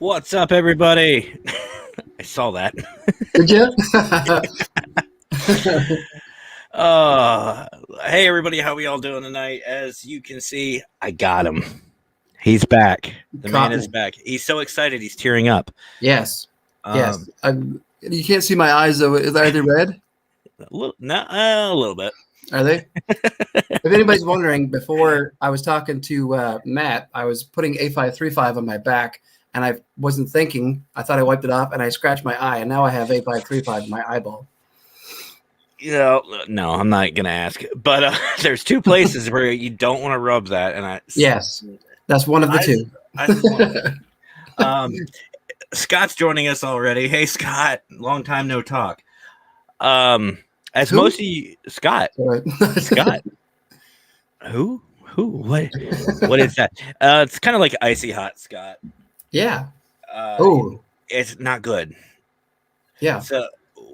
What's up, everybody? I saw that. Did you? Hey, everybody. How we all doing tonight? As you can see, I got him. He's back. The man is back. He's so excited. He's tearing up. Yes. Yes. You can't see my eyes, though. Are they red? A little bit. Are they? If anybody's wondering, before I was talking to Matt, I was putting A535 on my back, and I wasn't thinking. I thought I wiped it off, and I scratched my eye, and now I have A535 in my eyeball. No, I'm not gonna ask. But there's two places where you don't want to rub that, and yes, that's one of the two. Scott's joining us already. Hey, Scott, long time no talk. As Who? most of you, Scott, Scott, who, what is that? It's kind of like icy hot, Scott. Yeah. It's not good. Yeah. So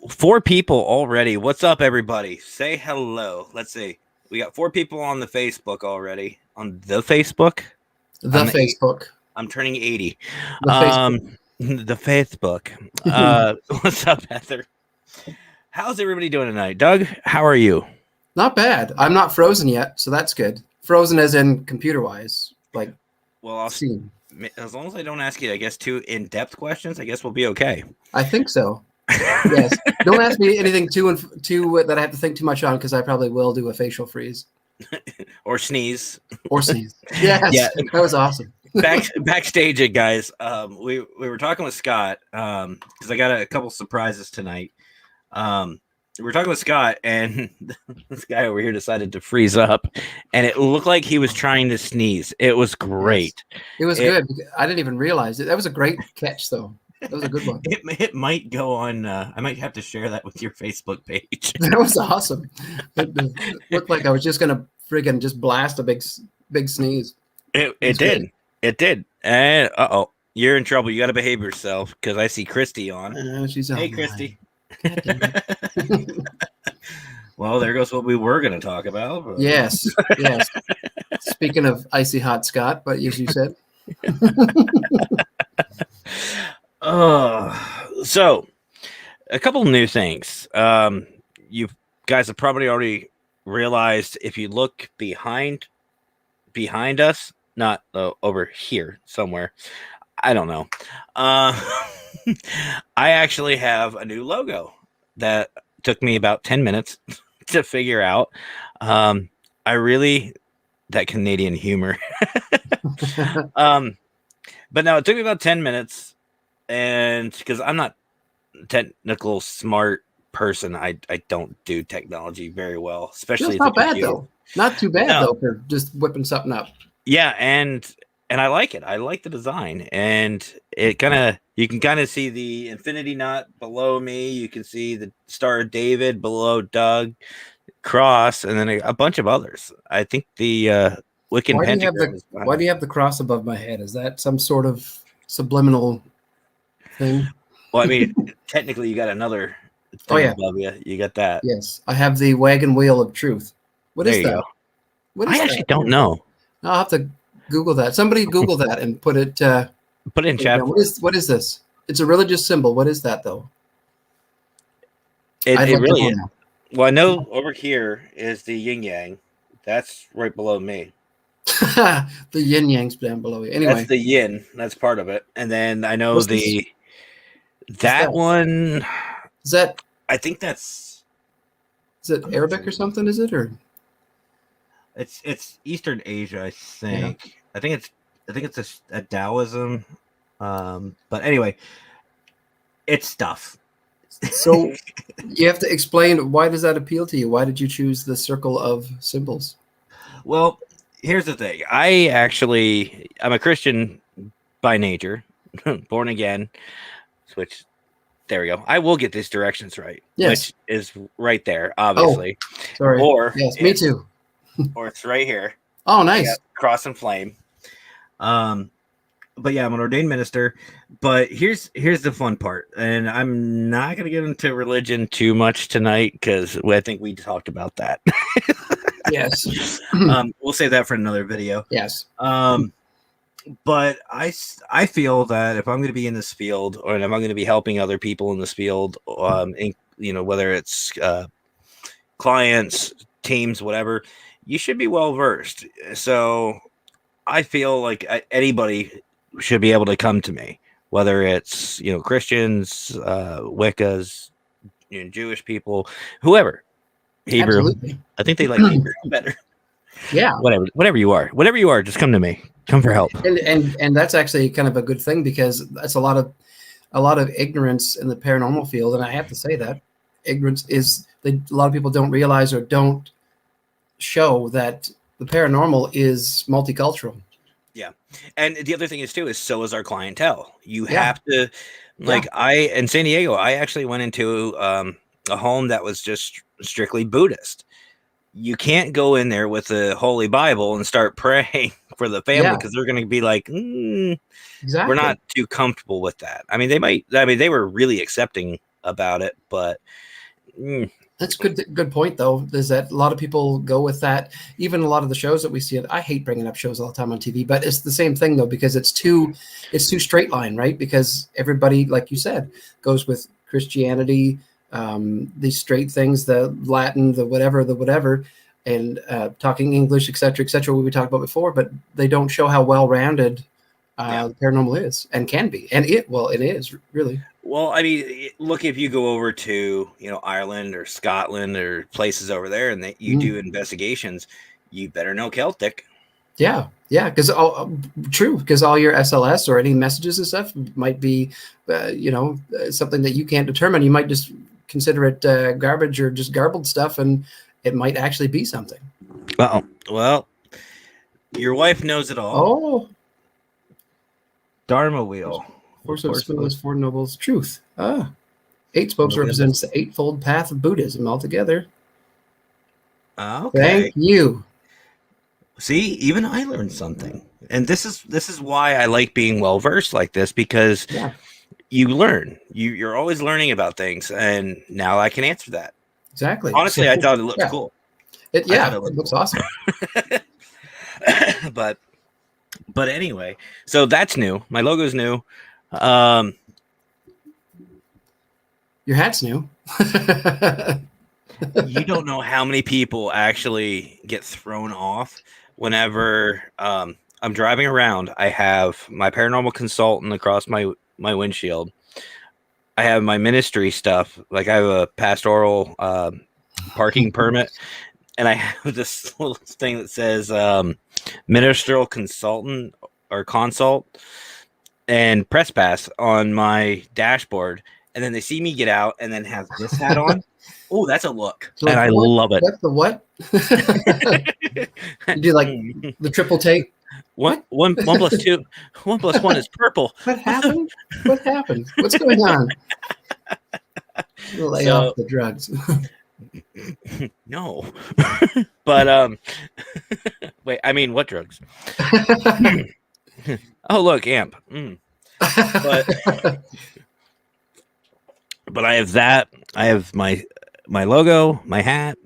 4 people already. What's up, everybody? Say hello. Let's see. We got 4 people on the Facebook already. On the Facebook. I'm turning 80. The Facebook. What's up, Heather? How's everybody doing tonight? Doug, how are you? Not bad. I'm not frozen yet, so that's good. Frozen as in computer-wise. Like, well, I'll see. As long as I don't ask you, I guess, 2 in-depth questions, I guess we'll be okay. I think so. Yes. Don't ask me anything too that I have to think too much on, because I probably will do a facial freeze. Or sneeze. Yes. Yeah. That was awesome. Backstage it, guys. We were talking with Scott because I got a couple surprises tonight. We were talking with Scott, and this guy over here decided to freeze up, and it looked like he was trying to sneeze. It was great. Yes. It was good. I didn't even realize it. That was a great catch, though. That was a good one. It might go on. I might have to share that with your Facebook page. That was awesome. It looked like I was just gonna friggin' just blast a big sneeze. It did. It did. And you're in trouble. You got to behave yourself, because I see Christy on. She's hey, Christy. Well, there goes what we were going to talk about. Yes. Speaking of icy hot, Scott, but as you said. So a couple new things. You guys have probably already realized, if you look behind us, not over here somewhere, I don't know. I actually have a new logo that took me about 10 minutes to figure out. That Canadian humor. But no, it took me about 10 minutes, and because I'm not a technical smart person, I don't do technology very well, especially. That's not bad though. Not too bad though for just whipping something up. Yeah, and I like it. I like the design, and you can kind of see the infinity knot below me. You can see the Star of David below Doug, cross, and then a bunch of others. I think the Wiccan pentagram. Why do you have the cross above my head? Is that some sort of subliminal thing? Well, I mean, technically, you got another thing above you. You got that. Yes, I have the wagon wheel of truth. What is that? I actually don't know. I'll have to Google that. Somebody Google that and put it in chat. What is this? It's a religious symbol. What is that though? It really is. Well, I know over here is the yin yang. That's right below me. The yin yang's down below you. Anyway, that's the yin. That's part of it. And then I know that one. Is that? I think that's. Is it Arabic or something? Is it or? It's Eastern Asia, I think. Yeah. I think it's a Taoism. But anyway, it's stuff. So you have to explain, why does that appeal to you? Why did you choose the circle of symbols? Well, here's the thing. I'm a Christian by nature, born again. Which, there we go. I will get these directions right. Yes. Which is right there, obviously. Oh, sorry. Or yes, me too. Or it's right here. Oh, nice. Cross and flame. But yeah, I'm an ordained minister. But here's the fun part, and I'm not going to get into religion too much tonight, because I think we talked about that. Yes. We'll save that for another video. Yes. But I feel that if I'm going to be in this field, or if I'm going to be helping other people in this field, whether it's clients, teams, whatever, you should be well versed. So I feel like anybody should be able to come to me, whether it's Christians, Wiccas, Jewish people, whoever. Hebrew. Absolutely. I think they like Hebrew better. Yeah. Whatever you are, just come to me. Come for help. And that's actually kind of a good thing, because that's a lot of ignorance in the paranormal field. And I have to say that ignorance is a lot of people don't realize or don't show that the paranormal is multicultural. Yeah. And the other thing is too, is so is our clientele. You have to, in San Diego, I actually went into a home that was just strictly Buddhist. You can't go in there with the Holy Bible and start praying for the family, because they're going to be like, exactly, we're not too comfortable with that. I mean, they were really accepting about it, but that's good point though, is that a lot of people go with that. Even a lot of the shows that we see, I hate bringing up shows all the time on TV, but it's the same thing though, because it's too straight line, right? Because everybody, like you said, goes with Christianity, these straight things, the Latin, the whatever, and talking English, etc., what we talked about before, but they don't show how well-rounded the paranormal is and can be, and it is really. Well, I mean, look, if you go over to Ireland or Scotland or places over there, and you do investigations, you better know Celtic. Yeah, because true, because all your SLS or any messages and stuff might be, something that you can't determine. You might just consider it garbage or just garbled stuff, and it might actually be something. Well, your wife knows it all. Oh, Dharma wheel. Force of Spineless Four Nobles Truth. 8 spokes represents the eightfold path of Buddhism altogether. Okay. Thank you. See, even I learned something, and this is why I like being well versed like this, because you learn. You're always learning about things, and now I can answer that. Exactly. Honestly, I thought it looked cool. It looks awesome. But anyway, so that's new. My logo's new. Your hat's new. You don't know how many people actually get thrown off whenever I'm driving around. I have my paranormal consultant across my windshield. I have my ministry stuff. Like I have a pastoral parking permit, and I have this little thing that says ministerial consultant or consult and press pass on my dashboard. And then they see me get out and then have this hat on. Oh, that's a look. So and I love it. What the what? You do like the triple take? One plus two. 1 plus 1 is purple. What happened? What happened? What's going on? Lay off the drugs. No. But wait, I mean, what drugs? Oh, look, amp. But I have that. I have my logo, my hat,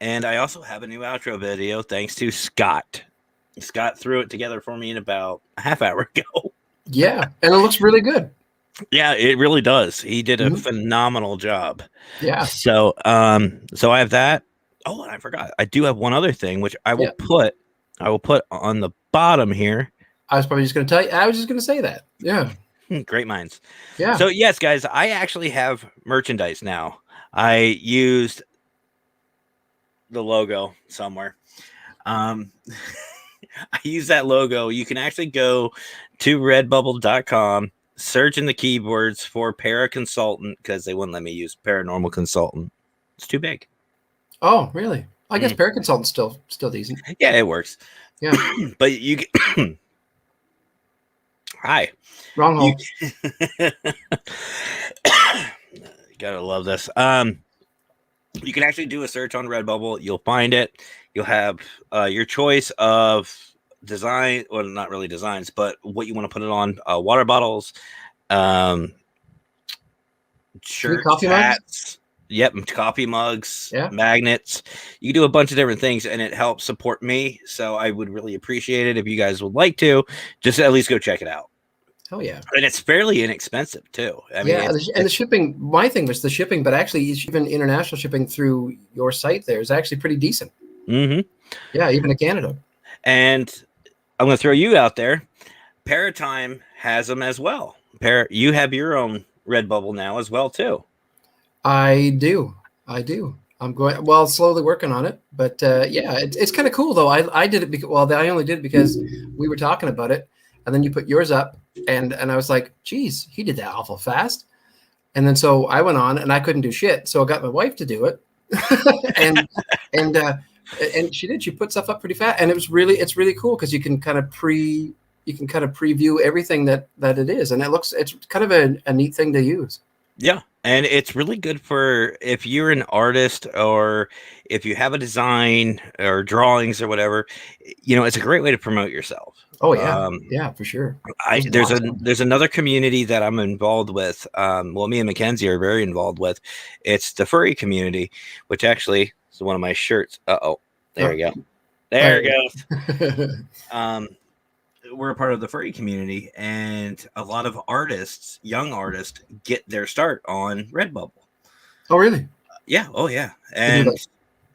and I also have a new outro video thanks to Scott. Scott threw it together for me in about a half hour ago. Yeah, and it looks really good. Yeah, it really does. He did a phenomenal job. Yeah. So so I have that. Oh, and I forgot. I do have one other thing which I will put on the bottom here. I was probably just going to tell you. I was just going to say that. Yeah. Great minds. Yeah. So yes, guys, I actually have merchandise now. I used the logo somewhere. I use that logo. You can actually go to redbubble.com, search in the keywords for para consultant, because they wouldn't let me use paranormal consultant. It's too big. Oh, really? I guess para consultant's still decent. Yeah, it works. Yeah. But you get Hi. Wrong hole. Gotta love this. You can actually do a search on Redbubble. You'll find it. You'll have your choice of design, well, not really designs, but what you want to put it on. Water bottles, shirts, hats. Yep, coffee mugs, Yeah. magnets. You do a bunch of different things, and it helps support me. So I would really appreciate it if you guys would like to just at least go check it out. Oh yeah, and it's fairly inexpensive too. I mean, and the shipping. My thing was the shipping, but actually, even international shipping through your site there is actually pretty decent. Mm-hmm. Yeah, even to Canada. And I'm going to throw you out there. Paratime has them as well. You have your own Redbubble now as well too. I do. I'm slowly working on it, but yeah, it's kind of cool though. I did it because I only did it because we were talking about it, and then you put yours up, and I was like, geez, he did that awful fast, and then so I went on and I couldn't do shit, so I got my wife to do it, and she did. She put stuff up pretty fast, and it's really cool because you can kind of preview everything that it is, and it's kind of a neat thing to use. Yeah. And it's really good for if you're an artist or if you have a design or drawings or whatever, it's a great way to promote yourself. Oh yeah. Yeah, for sure. There's another community that I'm involved with. Me and Mackenzie are very involved with. It's the furry community, which actually is one of my shirts. There you go. There it goes. We're a part of the furry community, and a lot of young artists, get their start on Redbubble. Oh, really? Yeah. Oh, yeah. And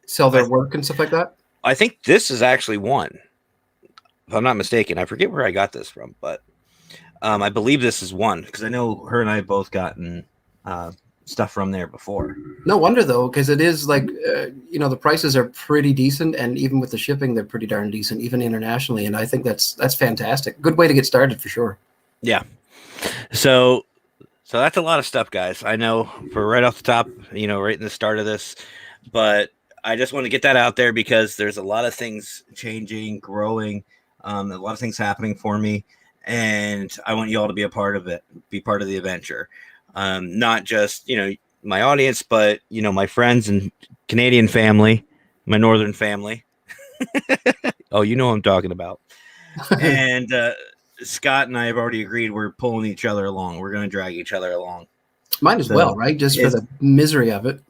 sell their work and stuff like that. I think this is actually one, if I'm not mistaken. I forget where I got this from, but I believe this is one because I know her and I have both gotten stuff from there before. No wonder though, because it is like the prices are pretty decent, and even with the shipping, they're pretty darn decent, even internationally. And I think that's fantastic. Good way to get started for sure. Yeah. So that's a lot of stuff, guys. I know for right off the top, right in the start of this, but I just want to get that out there because there's a lot of things changing, growing, a lot of things happening for me, and I want you all to be a part of it, be part of the adventure. Not just, my audience, but, my friends and Canadian family, my Northern family. Oh, you know what I'm talking about. And Scott and I have already agreed we're pulling each other along. We're going to drag each other along. Might as well, right? Just for the misery of it.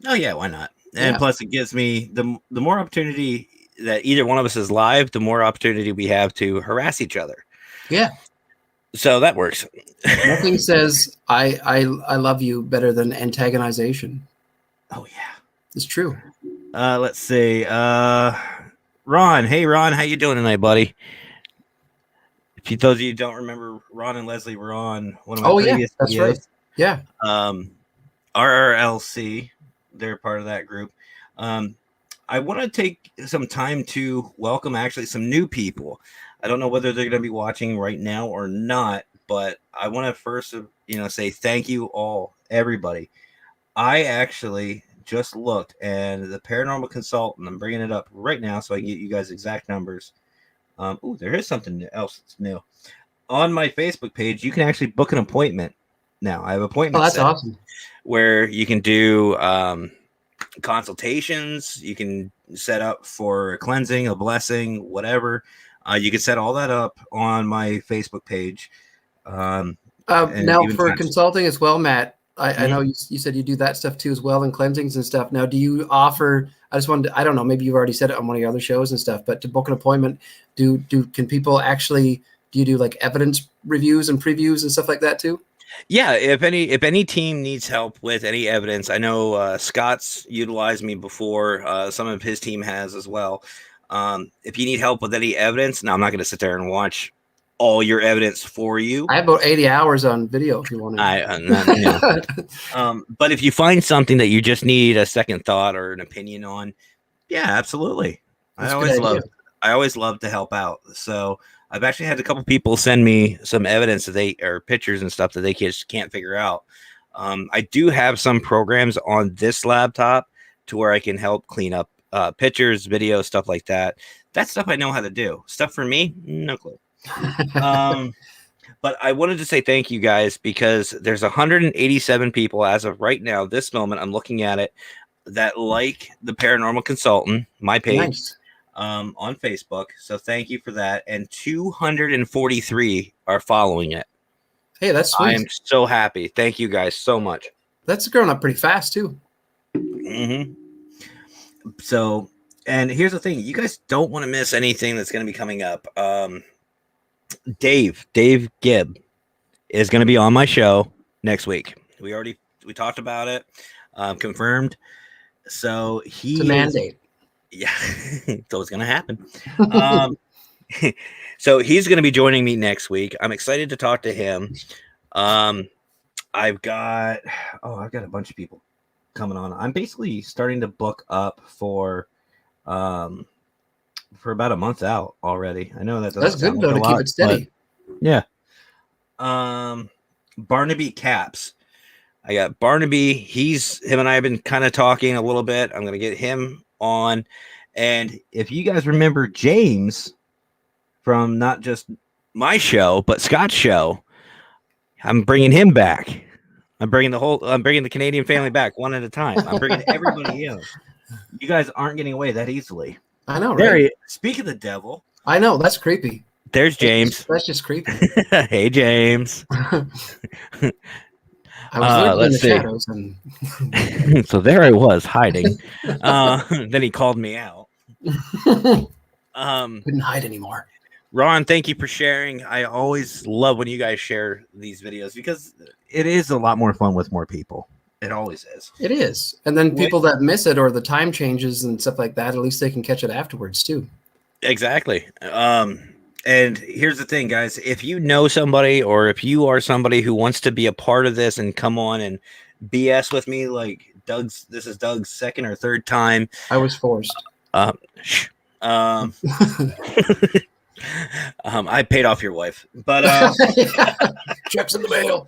Oh, yeah, why not? And plus, it gives me the more opportunity that either one of us is live, the more opportunity we have to harass each other. Yeah. So that works. Nothing says I love you better than antagonization. Oh yeah, it's true. Let's see. Ron, hey Ron, how you doing tonight, buddy? If those of you who don't remember, Ron and Leslie were on one of my previous that's videos. Right. Yeah. RRLC, they're part of that group. I want to take some time to welcome actually some new people. I don't know whether they're going to be watching right now or not, but I want to first, say thank you all, everybody. I actually just looked, and the Paranormal Consultant, I'm bringing it up right now so I can get you guys exact numbers. There is something else that's new. On my Facebook page, you can actually book an appointment now. I have appointments. Oh, that's awesome. Where you can do consultations. You can set up for a cleansing, a blessing, whatever. You can set all that up on my Facebook page. Now, for consulting as well, Matt, I know you said you do that stuff too as well, and cleansings and stuff. Now, do you offer? I just wanted to, I don't know, maybe you've already said it on one of your other shows and stuff, but to book an appointment, can people actually? Do you do like evidence reviews and previews and stuff like that too? Yeah, if any team needs help with any evidence, I know Scott's utilized me before. Some of his team has as well. If you need help with any evidence, now I'm not going to sit there and watch all your evidence for you. I have about 80 hours on video if you want to. But if you find something that you just need a second thought or an opinion on, yeah, absolutely. I always love to help out. So I've actually had a couple people send me some evidence or pictures and stuff that they just can't figure out. I do have some programs on this laptop to where I can help clean up pictures, videos, stuff like that. That stuff I know how to do. Stuff for me, no clue. But I wanted to say thank you guys because there's 187 people as of right now, this moment, I'm looking at it, that like the Paranormal Consultant, my page. Nice. On Facebook. So thank you for that. And 243 are following it. Hey, that's sweet. I am so happy. Thank you guys so much. That's growing up pretty fast too. Mm-hmm. So, and here's the thing: you guys don't want to miss anything that's going to be coming up. Dave Gibb is going to be on my show next week. We talked about it, confirmed. So it's a mandate. Yeah, so it's going to happen. So he's going to be joining me next week. I'm excited to talk to him. I've got a bunch of people coming on. I'm basically starting to book up for about a month out already. I know that that's good though, to keep it steady. Yeah. Barnaby Caps. I got Barnaby. Him and I have been kind of talking a little bit. I'm going to get him on. And if you guys remember James from not just my show, but Scott's show, I'm bringing him back. I'm bringing the Canadian family back one at a time. I'm bringing everybody in. You guys aren't getting away that easily. I know, right? Speak of the devil. I know, that's creepy. There's James. That's just creepy. Hey, James. I was looking in the shadows, and so there I was hiding. Then he called me out. Couldn't hide anymore. Ron, thank you for sharing. I always love when you guys share these videos because it is a lot more fun with more people. It always is. It is. And then people that miss it or the time changes and stuff like that, at least they can catch it afterwards too. Exactly. And here's the thing, guys. If you know somebody or if you are somebody who wants to be a part of this and come on and BS with me, like this is Doug's second or third time. I was forced. I paid off your wife, but checks in the mail.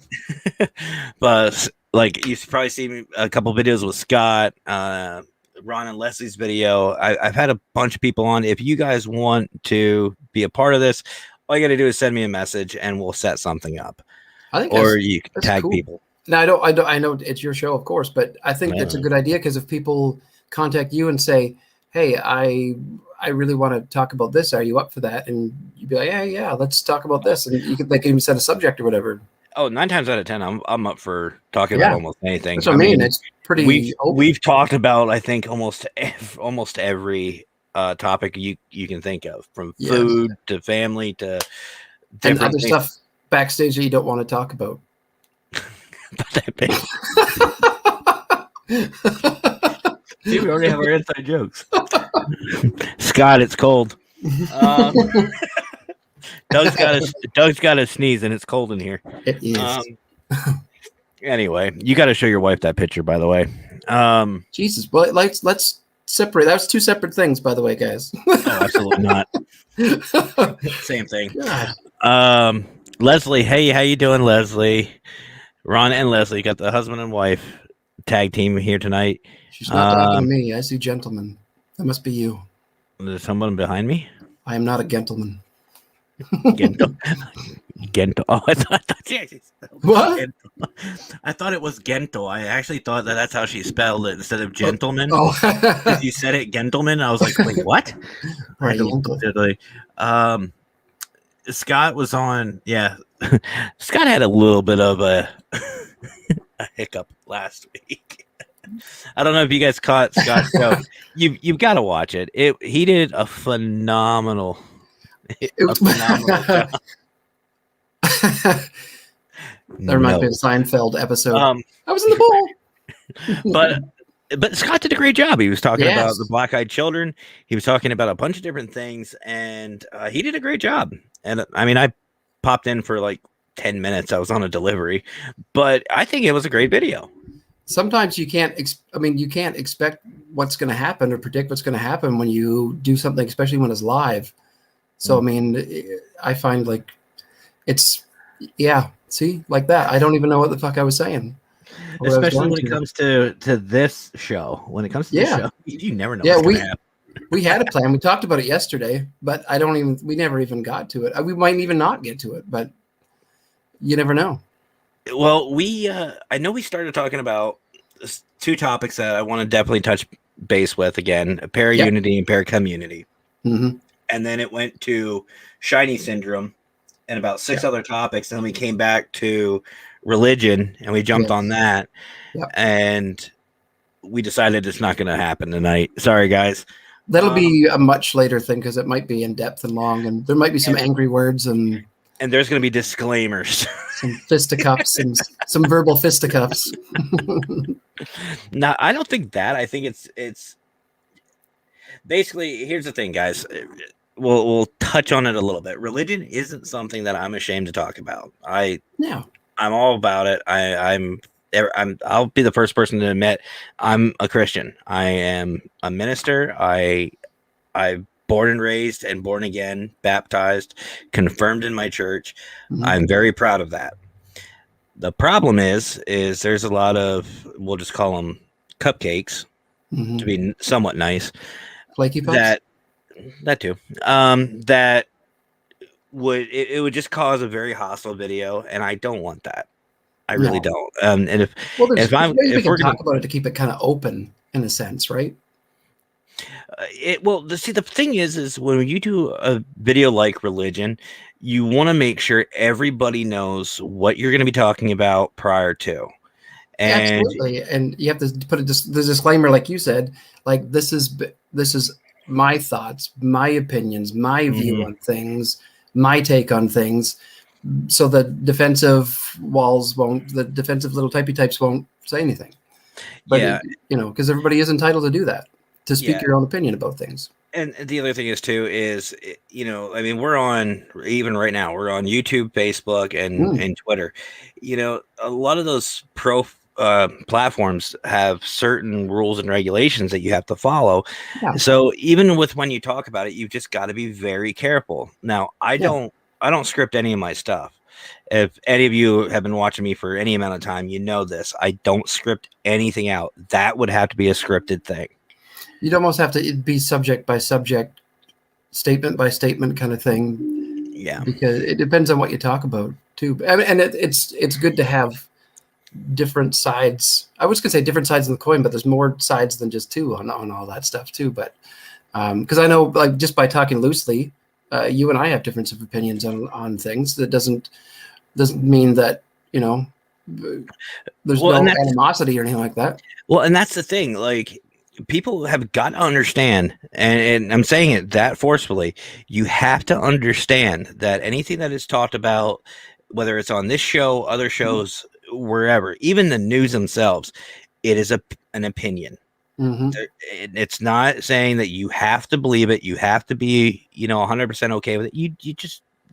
But like you've probably seen a couple videos with Scott, Ron and Leslie's video. I've had a bunch of people on. If you guys want to be a part of this, all you got to do is send me a message and we'll set something up. I think you can tag cool. people. Now I know it's your show, of course, but I think it's a good idea because if people contact you and say, "Hey, I really want to talk about this. Are you up for that?" And you'd be like, "Yeah, let's talk about this." And they can even set a subject or whatever. Oh, 9 times out of 10, I'm up for talking about almost anything. That's what I mean. It's pretty. We've talked about, I think, almost every topic you can think of, from food to family to different and other stuff backstage that you don't want to talk about. See, we already have our inside jokes. Scott, it's cold. Doug's got a sneeze and it's cold in here. It is. Anyway, you got to show your wife that picture, by the way. Jesus, well, let's separate. That was two separate things, by the way, guys. Oh, absolutely not. Same thing. Leslie, hey, how you doing, Leslie? Ron and Leslie got the husband and wife tag team here tonight. She's not talking to me. I see gentlemen. That must be you. There's someone behind me. I am not a gentleman. Gento. Oh, I thought what? Gento. I thought it was Gento. I actually thought that's how she spelled it instead of gentleman. Oh, you said it gentleman. I was like, wait, what? Right. Scott was on. Yeah, Scott had a little bit of a hiccup last week. I don't know if you guys caught Scott's show. You've got to watch it. He did a phenomenal. That reminds me of the Seinfeld episode. I was in the bowl. But Scott did a great job. He was talking about the black-eyed children. He was talking about a bunch of different things, and he did a great job. And I mean, I popped in for like 10 minutes. I was on a delivery, but I think it was a great video. Sometimes you can't expect what's going to happen or predict what's going to happen when you do something, especially when it's live. So, I mean, I find like it's, see, like that. I don't even know what the fuck I was saying. Especially when it comes to this show. When it comes to this show, you never know what's going to happen. We had a plan. We talked about it yesterday, but we never even got to it. We might even not get to it, but you never know. Well, I know we started talking about two topics that I want to definitely touch base with again, para-unity and para-community. Mm-hmm. And then it went to Shiny Syndrome and about 6 other topics. And then we came back to religion and we jumped on that. Yep. And we decided it's not going to happen tonight. Sorry, guys. That'll be a much later thing because it might be in depth and long, and there might be some angry words and there's going to be disclaimers, some fisticuffs and some verbal fisticuffs. No, I don't think that. I think it's basically, here's the thing, guys. We'll touch on it a little bit. Religion isn't something that I'm ashamed to talk about. I'm all about it. I'll be the first person to admit I'm a Christian. I am a minister. I born and raised and born again, baptized, confirmed in my church. I'm very proud of that. The problem is there's a lot of, we'll just call them cupcakes to be somewhat nice. Flaky puffs? That too. That it would just cause a very hostile video, and I don't want that. I really don't. And if we can talk about it to keep it kind of open in a sense, right? The thing is when you do a video like religion, you want to make sure everybody knows what you're going to be talking about prior to. And absolutely, and you have to put the disclaimer, like you said, like this is my thoughts, my opinions, my view on things, my take on things. So the defensive the defensive little typey types won't say anything. But because everybody is entitled to do that, to speak your own opinion about things. And the other thing is, we're on, even right now, we're on YouTube, Facebook, and Twitter. A lot of those platforms have certain rules and regulations that you have to follow. So even with when you talk about it, you've just got to be very careful. Now, I don't script any of my stuff. If any of you have been watching me for any amount of time, you know this. I don't script anything out. That would have to be a scripted thing. You'd almost have to be subject by subject, statement by statement kind of thing. Yeah. Because it depends on what you talk about too. And it's good to have different sides. I was going to say different sides of the coin, but there's more sides than just two on all that stuff too. But because I know, like, just by talking loosely, you and I have difference of opinions on things. That doesn't mean that there's no animosity or anything like that. Well, and that's the thing. Like, people have got to understand, and I'm saying it that forcefully, you have to understand that anything that is talked about, whether it's on this show, other shows, wherever, even the news themselves, it is an opinion. It's not saying that you have to believe it. You have to be, 100% okay with it. You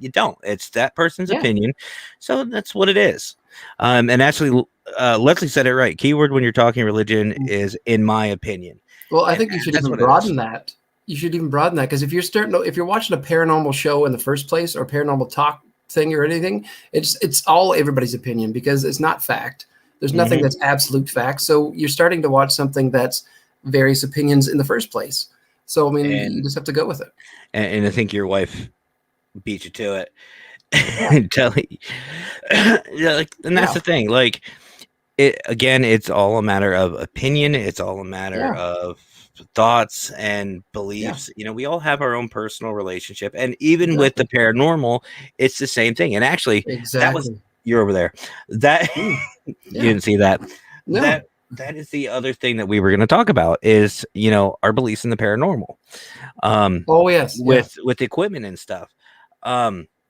don't. It's that person's opinion. So that's what it is. And actually, Leslie said it right. Keyword when you're talking religion is "in my opinion." Well, I think you should even broaden that. You should even broaden that, because if you're watching a paranormal show in the first place, or paranormal talk thing or anything, it's all everybody's opinion, because it's not fact. There's nothing that's absolute fact. So you're starting to watch something that's various opinions in the first place. So I mean, you just have to go with it. And I think your wife beat you to it. And that's the thing. Like, it's all a matter of opinion. It's all a matter of thoughts and beliefs. We all have our own personal relationship, and even with the paranormal, it's the same thing. And actually, you're over there. That you didn't see that. No. That is the other thing that we were going to talk about is, our beliefs in the paranormal. With equipment and stuff.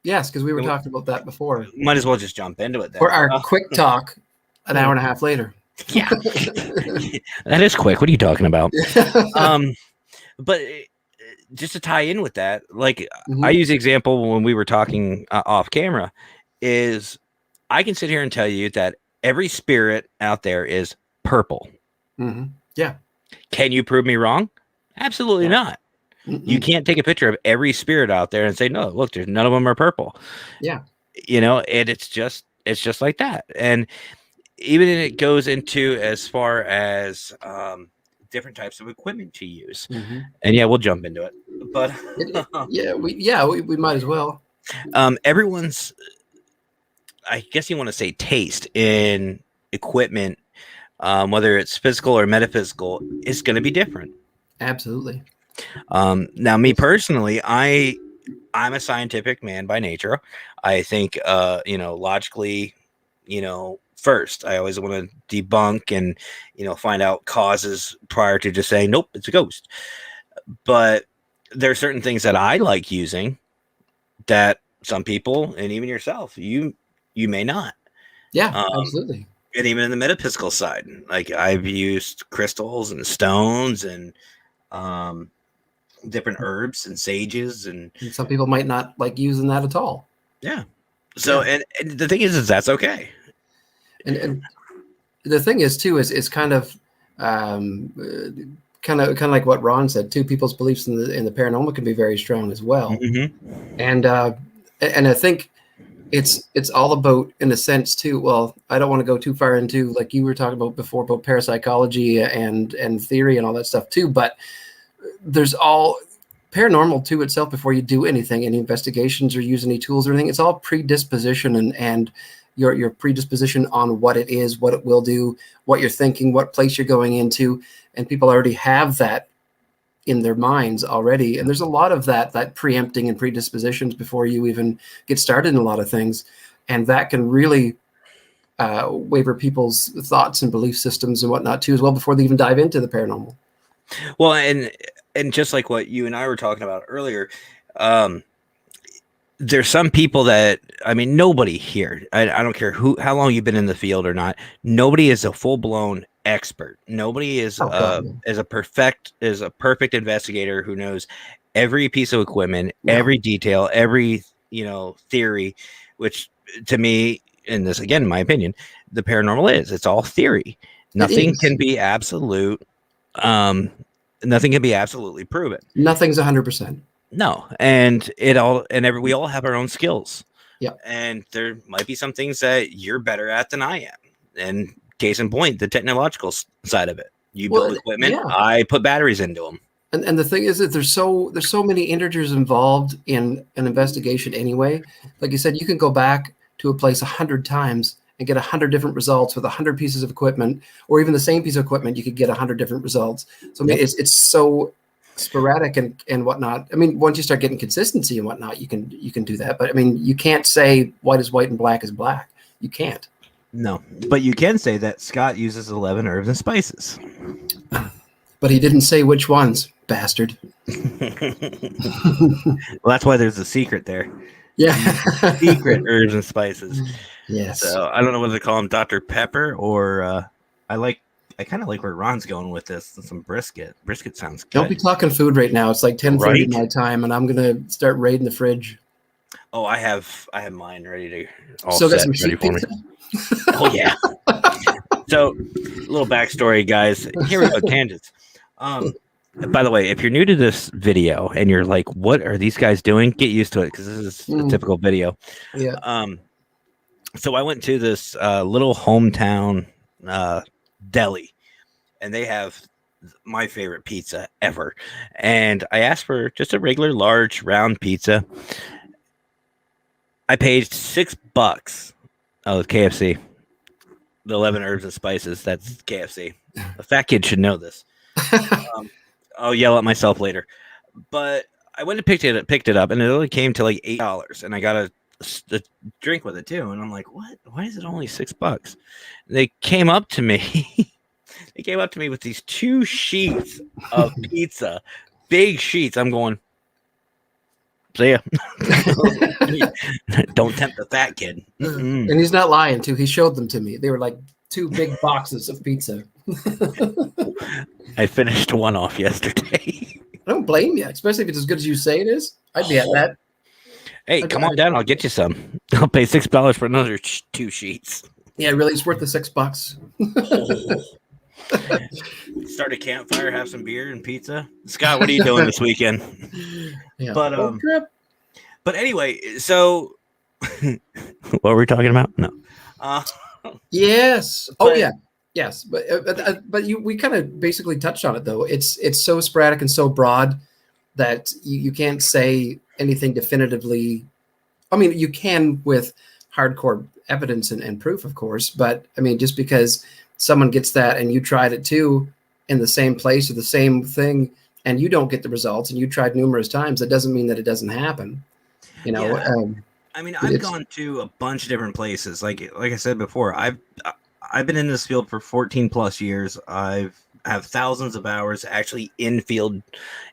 Yes, because we were talking about that before. Might as well just jump into it then. For our quick talk, an hour and a half later. Yeah. That is quick. What are you talking about? But just to tie in with that, like, I use the example when we were talking off camera, is I can sit here and tell you that every spirit out there is purple. Yeah. Can you prove me wrong? Absolutely not. You can't take a picture of every spirit out there and say, no, look, there's none of them are purple. Yeah. And it's just like that. And even it goes into as far as different types of equipment to use. And we'll jump into it. But we might as well. Everyone's, I guess you want to say, taste in equipment, whether it's physical or metaphysical, is going to be different. Absolutely. Now, me personally, I'm a scientific man by nature. I think, logically, first. I always want to debunk and, find out causes prior to just saying, nope, it's a ghost. But there are certain things that I like using that some people, and even yourself, you may not. Yeah, absolutely. And even in the metaphysical side, like I've used crystals and stones and different herbs and sages, and some people might not like using that at all. Yeah. So, and the thing is that's okay. And the thing is too, is kind of like what Ron said too. People's beliefs in the paranormal can be very strong as well. Mm-hmm. And I think it's all about, in a sense too. Well, I don't want to go too far into, like you were talking about before, about parapsychology and theory and all that stuff too. But there's all paranormal to itself. Before you do anything, any investigations or use any tools or anything, it's all predisposition and your predisposition on what it is, what it will do, what you're thinking, what place you're going into. And people already have that in their minds already. And there's a lot of that preempting and predispositions before you even get started in a lot of things. And that can really waver people's thoughts and belief systems and whatnot too, as well, before they even dive into the paranormal. Well, and just like what you and I were talking about earlier, there's some people that, I mean, nobody here, I don't care how long you've been in the field or not, nobody is a full-blown expert. Nobody is a perfect investigator who knows every piece of equipment, every detail, every theory, which to me, and this again, in my opinion, the paranormal it's all theory. Nothing can be absolute. Nothing can be absolutely proven. Nothing's 100%. No, and we all have our own skills. Yeah, and there might be some things that you're better at than I am. And case in point, the technological side of it. You build equipment. Yeah. I put batteries into them. And the thing is that there's so many integers involved in an investigation anyway. Like you said, you can go back to a place 100 times and get 100 different results with 100 pieces of equipment, or even the same piece of equipment, you could get 100 different results. So I mean, it's so sporadic and whatnot. I mean, once you start getting consistency and whatnot, you can do that. But I mean, you can't say white is white and black is black. You can't. No, but you can say that Scott uses 11 herbs and spices. But he didn't say which ones, bastard. Well, that's why there's a secret there. Yeah. Secret herbs and spices. Yes. So I don't know whether to call him Dr. Pepper or I kind of like where Ron's going with this. Some brisket. Brisket sounds good. Don't be talking food right now. It's like 10:30 my time, and I'm gonna start raiding the fridge. Oh, I have mine ready to all so set, some ready for me. Oh yeah. So, a little backstory, guys. Here we go, tangents. By the way, if you're new to this video and you're like, "What are these guys doing?" Get used to it because this is a typical video. Yeah. So I went to this little hometown deli, and they have my favorite pizza ever. And I asked for just a regular large round pizza. I paid $6. Oh, KFC. The 11 herbs and spices. That's KFC. A fat kid should know this. I'll yell at myself later. But I went and picked it up, and it only came to like $8, and I got a drink with it too. And I'm like, what? Why is it only $6? They came up to me. They came up to me with these 2 sheets of pizza, big sheets. I'm going, see ya. Don't tempt the fat kid. And he's not lying too. He showed them to me. They were like 2 big boxes of pizza. I finished one off yesterday. I don't blame you, especially if it's as good as you say it is. I'd be at that. Hey, come on down. I'll get you some. I'll pay $6 for another 2 sheets. Yeah, really, it's worth the $6. Start a campfire, have some beer and pizza. Scott, what are you doing this weekend? Yeah. But anyway, so what were we talking about? No. Yes. Oh yeah. Yes. But we kind of basically touched on it though. It's so sporadic and so broad that you can't say anything definitively. I mean, you can with hardcore evidence and proof, of course, but I mean, just because someone gets that and you tried it too in the same place or the same thing and you don't get the results and you tried numerous times, that doesn't mean that it doesn't happen. You know, I mean, I've gone to a bunch of different places. Like I said before, I've been in this field for 14 plus years. Have thousands of hours actually in field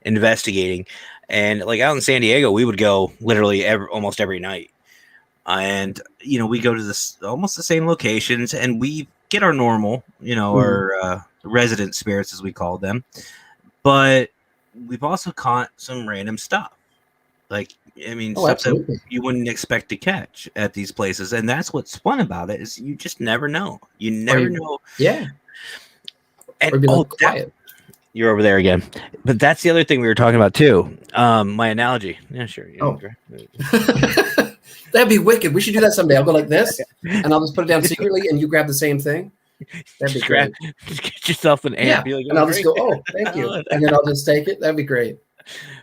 investigating, and like out in San Diego, we would go literally almost every night, and we go to this almost the same locations, and we get our normal, our resident spirits as we call them, but we've also caught some random stuff. Like, I mean, stuff absolutely. that you wouldn't expect to catch at these places. And that's what's fun about it, is you just never know. You never know. Yeah. And quiet. You're over there again. But that's the other thing we were talking about too. My analogy. Yeah, sure. That'd be wicked. We should do that someday. I'll go like this, and I'll just put it down secretly, and you grab the same thing. That'd be great. Just get yourself an amp. Yeah, and I'll just go, oh, thank you. And then I'll just take it. That'd be great.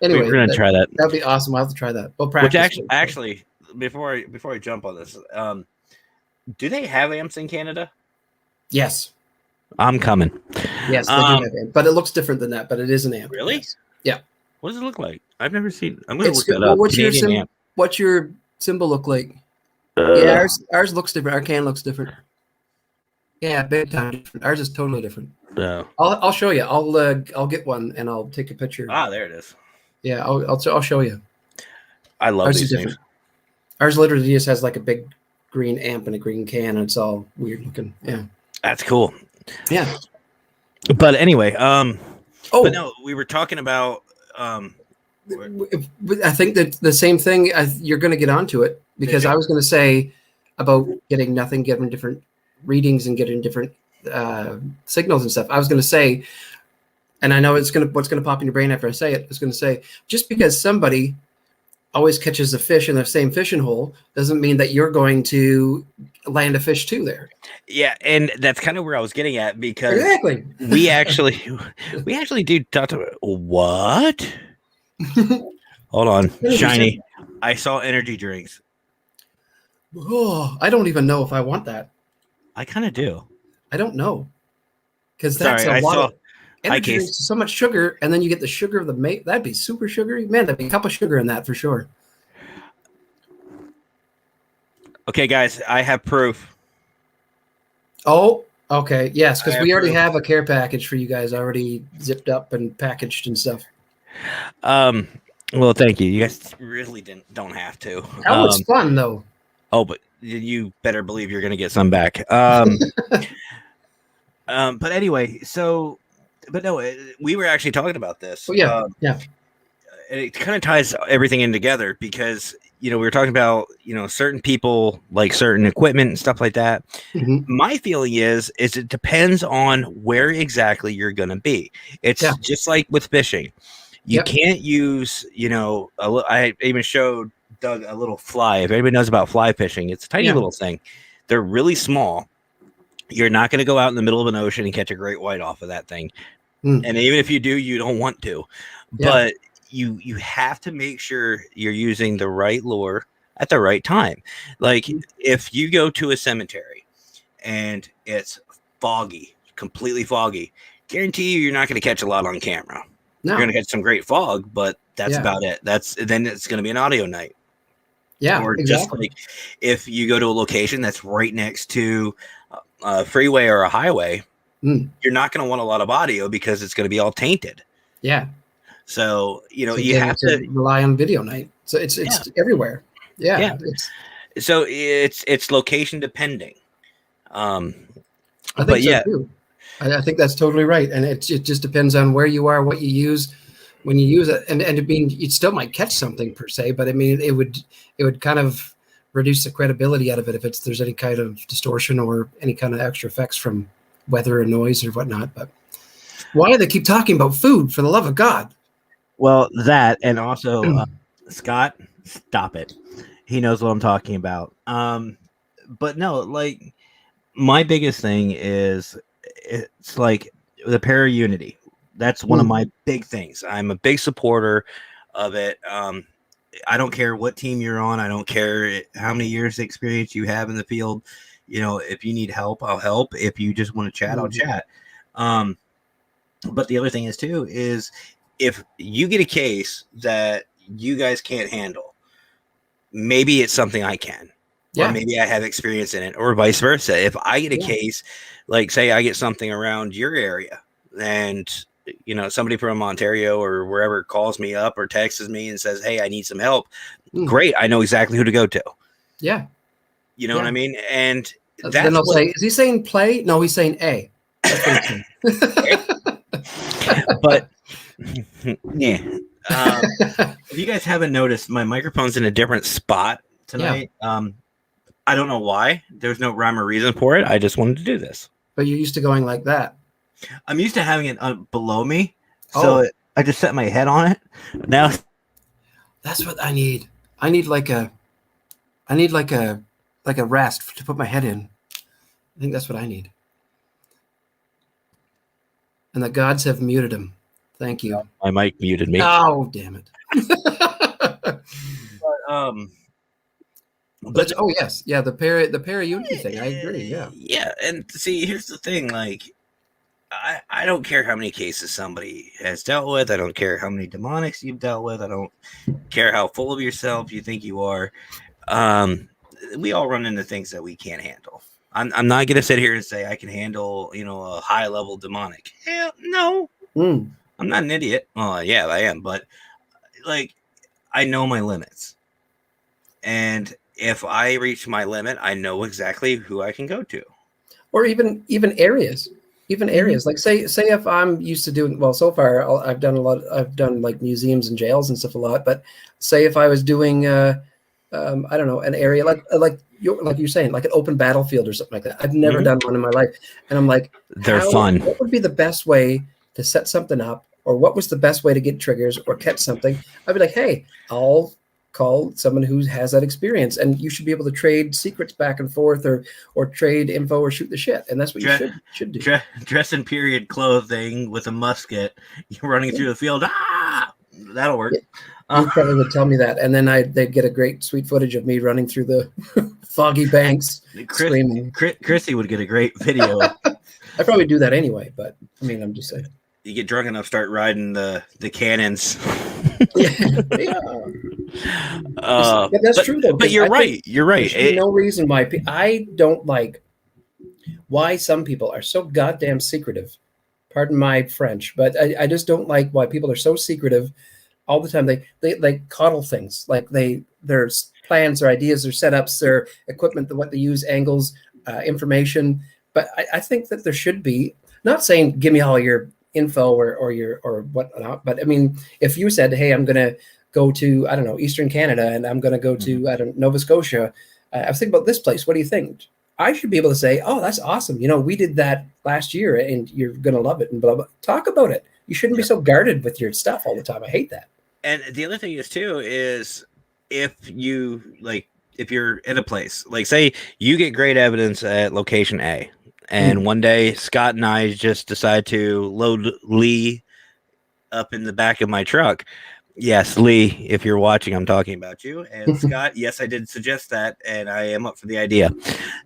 Anyway, we're gonna try that. That'd be awesome. I'll have to try that. We'll practice. Which actually, before I jump on this, do they have amps in Canada? Yes. I'm coming. Yes, they do have amp, but it looks different than that. But it is an amp. Really? Yes. Yeah. What does it look like? I've never seen. I'm gonna look that up. What's your symbol look like? Yeah, ours looks different. Our can looks different. Yeah, big time different. Ours is totally different. No. I'll show you. I'll get one and I'll take a picture. Ah, there it is. Yeah, I'll show you. I love these things. Ours literally just has like a big green amp and a green can, and it's all weird looking. Yeah. That's cool. Yeah. But anyway, but no, we were talking about I think that the same thing, you're going to get onto it, because I was going to say about getting different readings and getting different signals and stuff. I was going to say, and I know what's going to pop in your brain after I say it. I was going to say, just because somebody always catches a fish in the same fishing hole doesn't mean that you're going to land a fish too there. Yeah, and that's kind of where I was getting at, because exactly we actually do talk to what? Hold on, Shiny. I saw energy drinks. Oh, I don't even know if I want that. I kind of do. I don't know, because that's a lot of energy drinks, so much sugar, and then you get the sugar of the mate. That'd be super sugary, man. That'd be a cup of sugar in that for sure. Okay, guys, I have proof. Oh, okay, yes, because we already have a care package for you guys, already zipped up and packaged and stuff. Well, thank you. You guys really don't have to. That was fun though. Oh, but you better believe you're going to get some back. But anyway, but no, we were actually talking about this. Well, yeah, yeah. And it kind of ties everything in together, because we were talking about certain people like certain equipment and stuff like that. Mm-hmm. My feeling is it depends on where exactly you're going to be. It's just like with fishing. You can't use I even showed Doug a little fly. If anybody knows about fly fishing, it's a tiny little thing. They're really small. You're not going to go out in the middle of an ocean and catch a great white off of that thing. And even if you do, you don't want to. But you have to make sure you're using the right lure at the right time. Like if you go to a cemetery and it's foggy, completely foggy, guarantee you're not going to catch a lot on camera. No. You're going to catch some great fog, but that's about it. Then it's going to be an audio night. Yeah, or just like if you go to a location that's right next to a freeway or a highway, you're not going to want a lot of audio because it's going to be all tainted. Yeah. So you have to rely on video night. So it's everywhere. Yeah. Yeah. So it's location depending. I think so too. I think that's totally right, and it just depends on where you are, what you use when you use it, and I mean, you still might catch something per se, but I mean, it would kind of reduce the credibility out of it if there's any kind of distortion or any kind of extra effects from weather or noise or whatnot. But why do they keep talking about food? For the love of God! Well, that, and also Scott, stop it. He knows what I'm talking about. But no, like my biggest thing is. It's like the para unity. That's one of my big things. I'm a big supporter of it. I don't care what team you're on. I don't care how many years of experience you have in the field. If you need help, I'll help. If you just want to chat, I'll chat. But the other thing is too, is if you get a case that you guys can't handle, maybe it's something I can, or maybe I have experience in it, or vice versa. If I get a case, like say I get something around your area, and somebody from Ontario or wherever calls me up or texts me and says, "Hey, I need some help." Great, I know exactly who to go to. Yeah, you know what I mean. And then they'll say, "Is he saying play?" No, he's saying A. That's what he's saying. But yeah. If you guys haven't noticed, my microphone's in a different spot tonight. I don't know why. There's no rhyme or reason for it. I just wanted to do this. But you're used to going like that. I'm used to having it below me, so I just set my head on it. Now that's what I need. I need like a rest to put my head in. I think that's what I need. And the gods have muted him. Thank you. My mic muted me. Oh, damn it. But oh yes, yeah, the para-unity thing. I agree. Yeah, and see, here's the thing. Like, I don't care how many cases somebody has dealt with. I don't care how many demonics you've dealt with. I don't care how full of yourself you think you are. We all run into things that we can't handle. I'm not gonna sit here and say I can handle a high level demonic. Hell no. I'm not an idiot. Well, yeah, I am, but like I know my limits, and if I reach my limit, I know exactly who I can go to, or even areas. Like say if I'm used to doing so far, I've done like museums and jails and stuff a lot. But say if I was doing I don't know, an area like you're saying, like an open battlefield or something like that. I've never done one in my life, and I'm like, they're fun. What would be the best way to set something up, or what was the best way to get triggers or catch something? I'd be like, hey, I'll call someone who has that experience, and you should be able to trade secrets back and forth, or trade info, or shoot the shit. And that's what you should do. Dress in period clothing with a musket, you're running through the field. That'll work. You probably would tell me that, and then they'd get a great sweet footage of me running through the foggy banks screaming. Chrissy would get a great video. I'd probably do that anyway, but I mean, I'm just saying. You get drunk enough, start riding the cannons. But that's true though. But you're right. You're right. There's no reason why I don't like why some people are so goddamn secretive. Pardon my French, but I just don't like why people are so secretive all the time. They coddle things, like their plans, their ideas, their setups, their equipment, what they use, angles, information. But I think that there should be, not saying give me all your info or whatnot, but I mean, if you said, hey, I'm going to go to, I don't know, Eastern Canada, and I'm going to go to Nova Scotia, I was thinking about this place. What do you think? I should be able to say, oh, that's awesome. We did that last year, and you're going to love it, and blah, blah. Talk about it. You shouldn't be so guarded with your stuff all the time. I hate that. And the other thing is too, is if you're in a place, like say you get great evidence at location A, and one day Scott and I just decide to load Lee up in the back of my truck. Yes, Lee, if you're watching, I'm talking about you. And Scott, yes, I did suggest that, and I am up for the idea.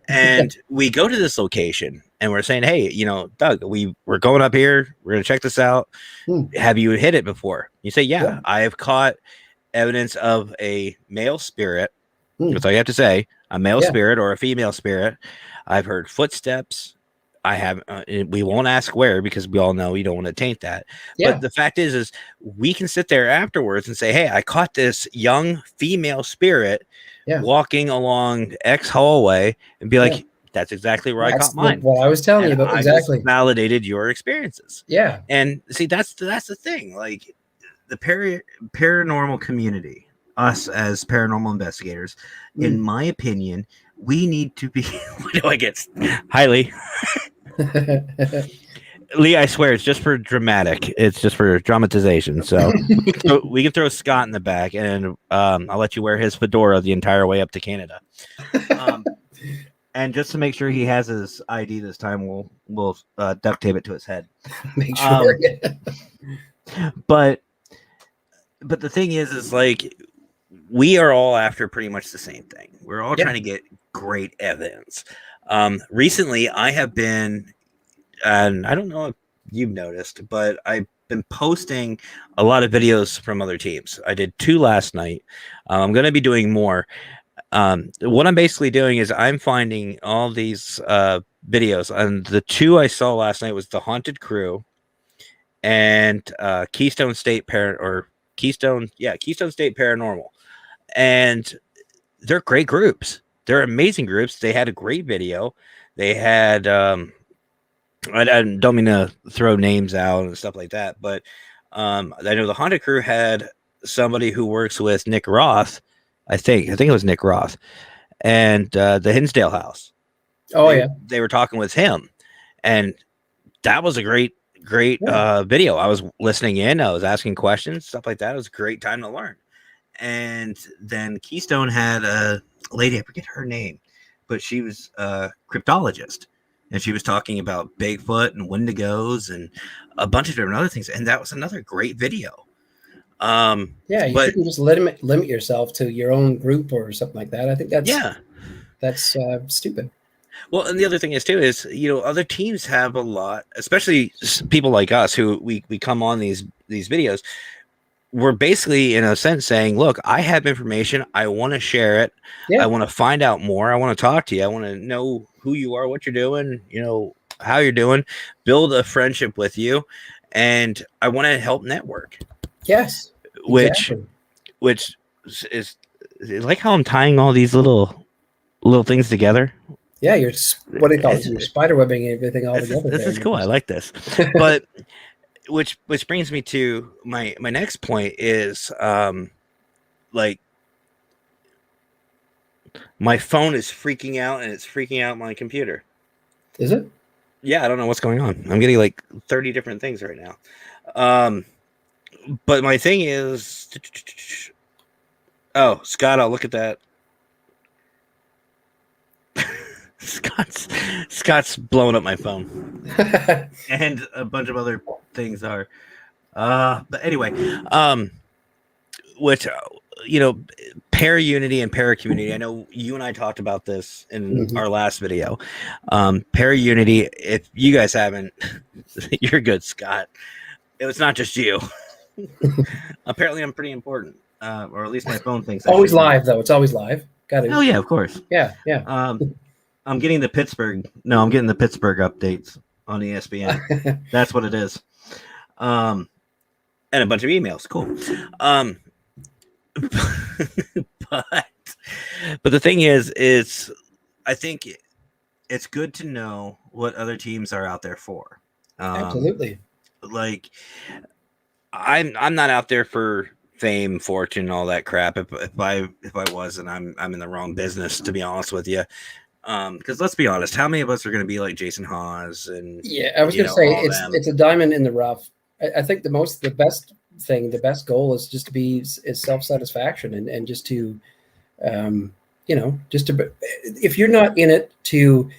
And we go to this location, and we're saying, hey, Doug, we're going up here. We're going to check this out. Have you hit it before? You say, yeah. I have caught evidence of a male spirit. That's all you have to say. A male spirit or a female spirit. I've heard footsteps. I have. We won't ask where, because we all know you don't want to taint that. Yeah. But the fact is we can sit there afterwards and say, "Hey, I caught this young female spirit walking along X hallway," and be like, "That's exactly where I caught mine." What I was telling you about, exactly. I just validated your experiences. Yeah, and see, that's the thing. Like the paranormal community, us as paranormal investigators, in my opinion, we need to be. What do I get? Highly. Lee, I swear it's just for dramatic. It's just for dramatization. So we can throw Scott in the back, and I'll let you wear his fedora the entire way up to Canada. And just to make sure he has his ID this time, we'll duct tape it to his head. Make sure. But the thing is like we are all after pretty much the same thing. We're all trying to get great evidence. Recently, I have been, and I don't know if you've noticed, but I been posting a lot of videos from other teams. I did 2 last night. I'm going to be doing more. What I'm basically doing is I'm finding all these videos, and the 2 I saw last night was the Haunted Crew and Keystone State Keystone State Paranormal, and they're great groups. They're amazing groups. They had a great video. They had I don't mean to throw names out and stuff like that, but I know the Haunted Crew had somebody who works with Nick Roth. I think it was Nick Roth, and the Hinsdale House. They were talking with him, and that was a great video. I was listening in, I was asking questions, stuff like that. It was a great time to learn. And then Keystone had a lady, I forget her name, but she was a cryptologist, and she was talking about Bigfoot and Wendigos and a bunch of different other things, and that was another great video. You shouldn't just limit yourself to your own group or something like that. I think that's stupid. Well, and the other thing is too is, other teams have a lot, especially people like us who we come on these videos. We're basically, in a sense, saying, look, I have information. I want to share it. I want to find out more. I want to talk to you. I want to know who you are, what you're doing, how you're doing, build a friendship with you. And I want to help network. Yes. Exactly. Which is like how I'm tying all these little things together. Yeah, you're what do you call it? You're spider webbing everything all together. This is cool. I like this. But which brings me to my next point is like my phone is freaking out, and it's freaking out my computer. Is it? Yeah, I don't know what's going on. I'm getting like 30 different things right now. But my thing is, oh, Scott, I'll look at that. Scott's blowing up my phone. And a bunch of other things are. But anyway, which, para unity and para community. I know you and I talked about this in our last video. Para unity, if you guys haven't, you're good, Scott. It's not just you. Apparently I'm pretty important, or at least my phone thinks. Always live, though. It's always live. Got it. Oh yeah, of course. Yeah. I'm getting the Pittsburgh updates on ESPN. That's what it is. And a bunch of emails. Cool. But the thing is I think it's good to know what other teams are out there for. Absolutely. Like I'm not out there for fame, fortune, all that crap. If I was, and I'm in the wrong business, to be honest with you. Because let's be honest, how many of us are going to be like Jason Hawes? And I was going to say it's a diamond in the rough. I think the best goal is just to be self-satisfaction and just to, if you're not in it to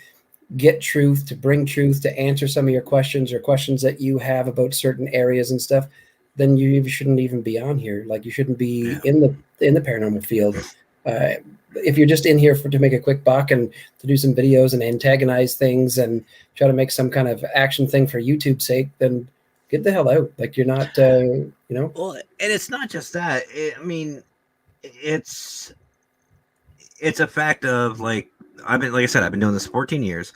get truth, to bring truth, to answer some of your questions or questions that you have about certain areas and stuff, then you shouldn't even be on here. Like, you shouldn't be in the paranormal field. If you're just in here to make a quick buck and to do some videos and antagonize things and try to make some kind of action thing for YouTube's sake, then get the hell out. Like, you're not, Well, and it's not just that. It's a fact of, like I said, I've been doing this 14 years.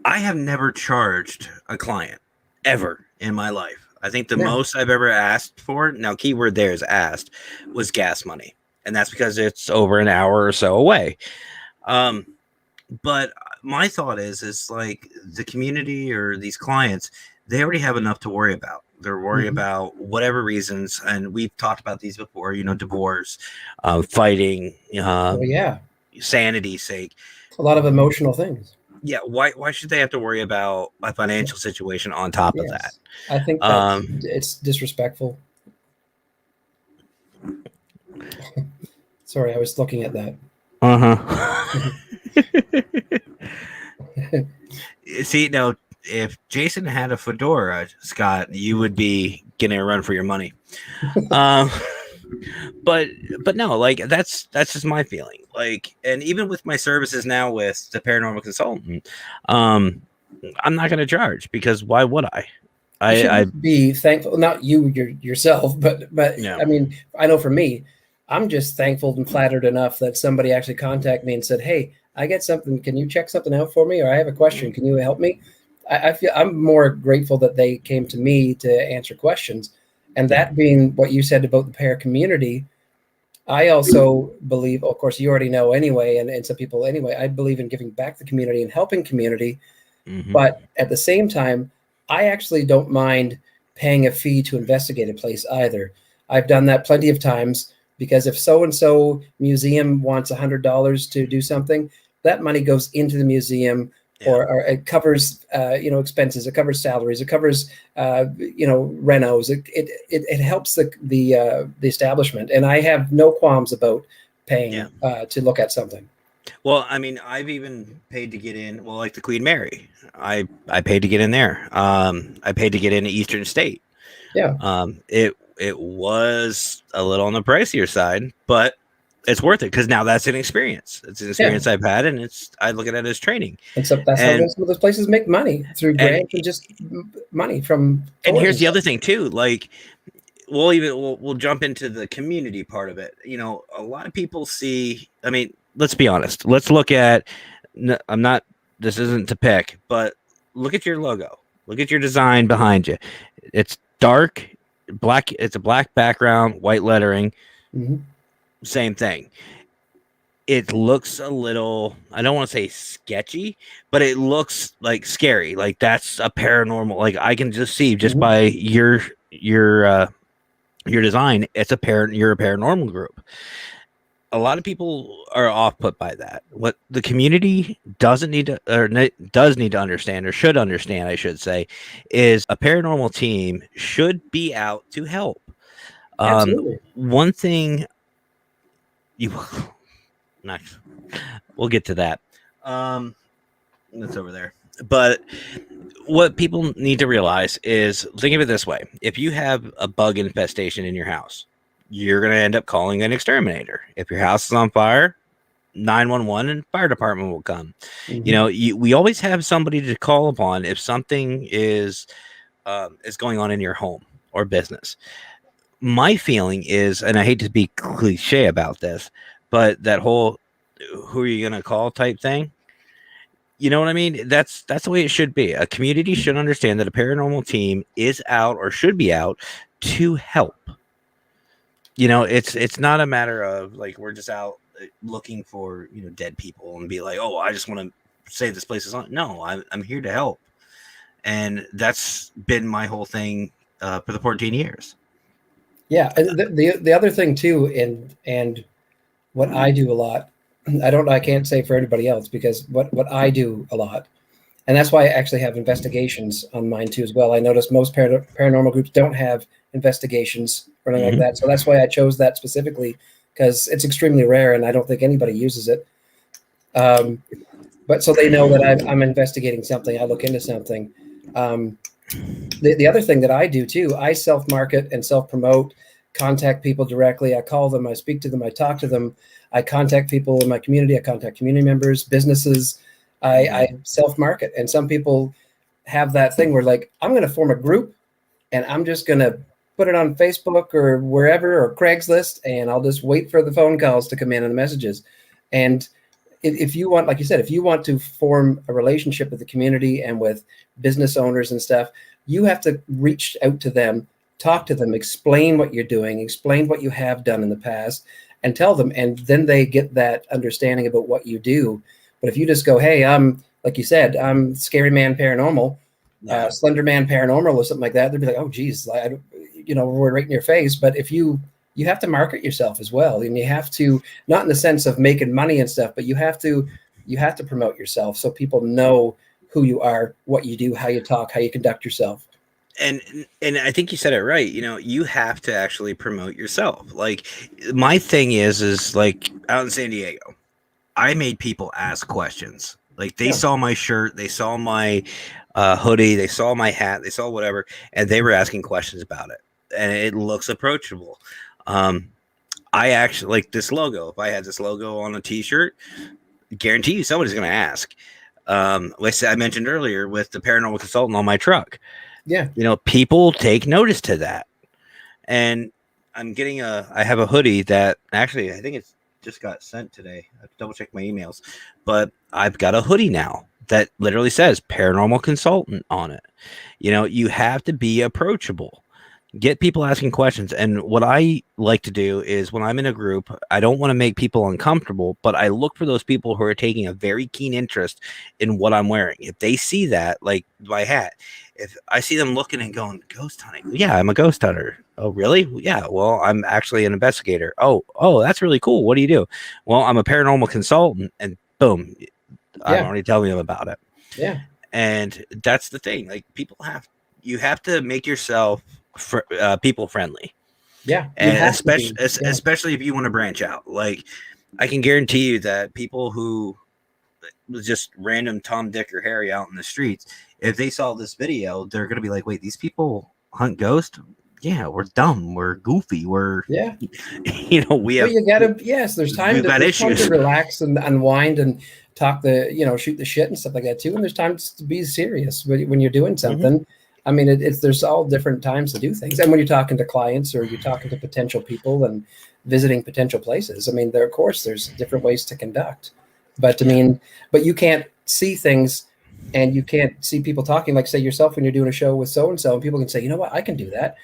I have never charged a client ever in my life. I think the most I've ever asked for, now keyword there is asked, was gas money. And that's because it's over an hour or so away. But my thought is like the community or these clients, they already have enough to worry about. They're worried about whatever reasons. And we've talked about these before, divorce, fighting, sanity's sake. A lot of emotional things. Yeah. Why should they have to worry about a financial situation on top of that? I think it's disrespectful. Sorry, I was looking at that. See, now, if Jason had a fedora, Scott, you would be getting a run for your money. But no, like that's just my feeling. Like, and even with my services now with the paranormal consultant, I'm not going to charge, because why would I? You should be thankful, not yourself, but yeah. I mean, I know for me, I'm just thankful and flattered enough that somebody actually contacted me and said, "Hey, I get something. Can you check something out for me? Or I have a question. Can you help me?" I feel I'm more grateful that they came to me to answer questions, and that being what you said about the pair community. I also believe, of course, you already know anyway, and some people anyway, I believe in giving back to the community and helping community. But at the same time, I actually don't mind paying a fee to investigate a place either. I've done that plenty of times because if so-and-so museum wants $100 to do something, that money goes into the museum or it covers, expenses, it covers salaries, it covers, renos. It helps the establishment. And I have no qualms about paying to look at something. Well, I mean, I've even paid to get in. Well, like the Queen Mary, I paid to get in there. I paid to get into Eastern State. Yeah. It was a little on the pricier side, but it's worth it because now that's an experience. It's an experience I've had, and I look at it as training. And so that's how some of those places make money through grants and just money from. And here's the other thing too, like. We'll jump into the community part of it. You know, a lot of people see. I mean, let's be honest. Let's look at. I'm not. This isn't to pick, but look at your logo. Look at your design behind you. It's dark, black. It's a black background, white lettering. Same thing. It looks a little. I don't want to say sketchy, but it looks like scary. Like that's a paranormal. Like I can just see just by your design, you're a paranormal group. A lot of people are off put by that. What the community does need to understand, or should understand, I should say, is a paranormal team should be out to help. Absolutely. One thing we'll get to that. That's over there. But what people need to realize is, think of it this way. If you have a bug infestation in your house, you're going to end up calling an exterminator. If your house is on fire, 911 and fire department will come. You know, we always have somebody to call upon if something is going on in your home or business. My feeling is, and I hate to be cliche about this, but that whole who are you going to call type thing, you know what I mean? That's the way it should be. A community should understand that a paranormal team is out or should be out to help. You know, it's not a matter of like we're just out looking for, you know, dead people and be like, oh, I just want to say this place is on. No, I'm here to help, and that's been my whole thing for the 14 years. Yeah, and the other thing too, and what I do a lot. I can't say for anybody else, because what I do a lot, and that's why I actually have investigations on mine too as well. I notice most paranormal groups don't have investigations or anything like that. So that's why I chose that specifically, because it's extremely rare and I don't think anybody uses it. But so they know that I'm investigating something, I look into something. The other thing that I do too, I self-market and self-promote, contact people directly. I call them, I speak to them, I talk to them. I contact people in my community. I contact community members, businesses. I self-market. And some people have that thing where like, I'm going to form a group and I'm just going to put it on Facebook or wherever, or Craigslist, and I'll just wait for the phone calls to come in and the messages. And if you want, like you said, if you want to form a relationship with the community and with business owners and stuff, you have to reach out to them, talk to them, explain what you're doing, explain what you have done in the past, and tell them, and then they get that understanding about what you do. But if you just go, hey, I'm, like you said, I'm Scary Man Paranormal, Slender Man Paranormal, or something like that, they'd be like, oh, geez, we're right in your face. But if you have to market yourself as well, and you have to, not in the sense of making money and stuff, but you have to promote yourself so people know who you are, what you do, how you talk, how you conduct yourself. And I think you said it right. You know, you have to actually promote yourself. Like my thing is like out in San Diego, I made people ask questions. Like they saw my shirt, they saw my hoodie, they saw my hat, they saw whatever, and they were asking questions about it. And it looks approachable. I actually like this logo. If I had this logo on a t-shirt, guarantee you somebody's going to ask. Like I mentioned earlier with the paranormal consultant on my truck. Yeah. People take notice to that. And I have a hoodie that actually, I think it's just got sent today. I have to double check my emails, but I've got a hoodie now that literally says paranormal consultant on it. You have to be approachable. Get people asking questions. And what I like to do is when I'm in a group, I don't want to make people uncomfortable, but I look for those people who are taking a very keen interest in what I'm wearing. If they see that, like my hat, if I see them looking and going, ghost hunting, yeah, I'm a ghost hunter. Oh, really? Yeah. Well, I'm actually an investigator. Oh, that's really cool. What do you do? Well, I'm a paranormal consultant. And boom, I'm already telling them about it. Yeah. And that's the thing. Like you have to make yourself people friendly. Yeah. And especially if you want to branch out. Like, I can guarantee you that people who was just random Tom, Dick, or Harry out in the streets, if they saw this video, they're going to be like, wait, these people hunt ghosts? Yeah, we're dumb. We're goofy. We're, we have, there's time to relax and unwind and talk shoot the shit and stuff like that too. And there's time to be serious when you're doing something. I mean, there's all different times to do things. And when you're talking to clients or you're talking to potential people and visiting potential places, I mean, there's different ways to conduct. But but you can't see things and you can't see people talking, like say yourself when you're doing a show with so-and-so, and people can say, you know what, I can do that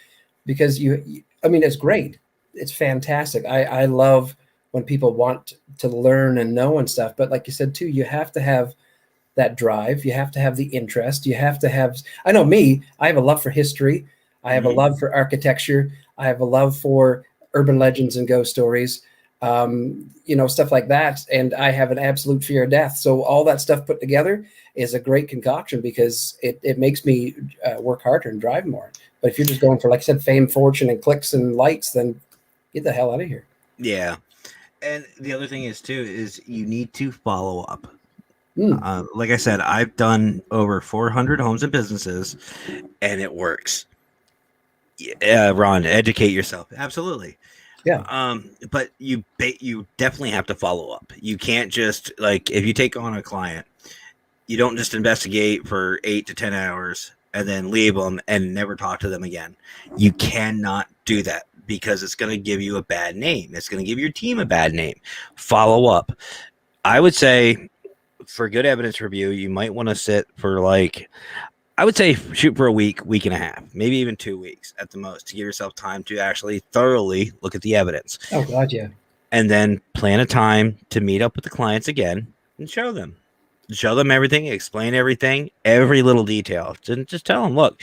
because it's great. It's fantastic. I love when people want to learn and know and stuff. But like you said too, you have to have that drive. You have to have the interest. You have to have, I know me, I have a love for history. I have a love for architecture. I have a love for urban legends and ghost stories, stuff like that. And I have an absolute fear of death. So all that stuff put together is a great concoction because it makes me work harder and drive more. But if you're just going for, like I said, fame, fortune, and clicks and lights, then get the hell out of here. Yeah. And the other thing is you need to follow up. Like I said, I've done over 400 homes and businesses, and it works. Yeah, Ron, educate yourself. Absolutely. Yeah. But you definitely have to follow up. You can't just, like, if you take on a client, you don't just investigate for 8 to 10 hours and then leave them and never talk to them again. You cannot do that because it's going to give you a bad name. It's going to give your team a bad name. Follow up. I would say for good evidence review, you might want to sit for I would say shoot for a week and a half, maybe even 2 weeks at the most, to give yourself time to actually thoroughly look at the evidence. Oh, God, yeah. And then plan a time to meet up with the clients again and show them everything, explain everything, every little detail. Just tell them, look,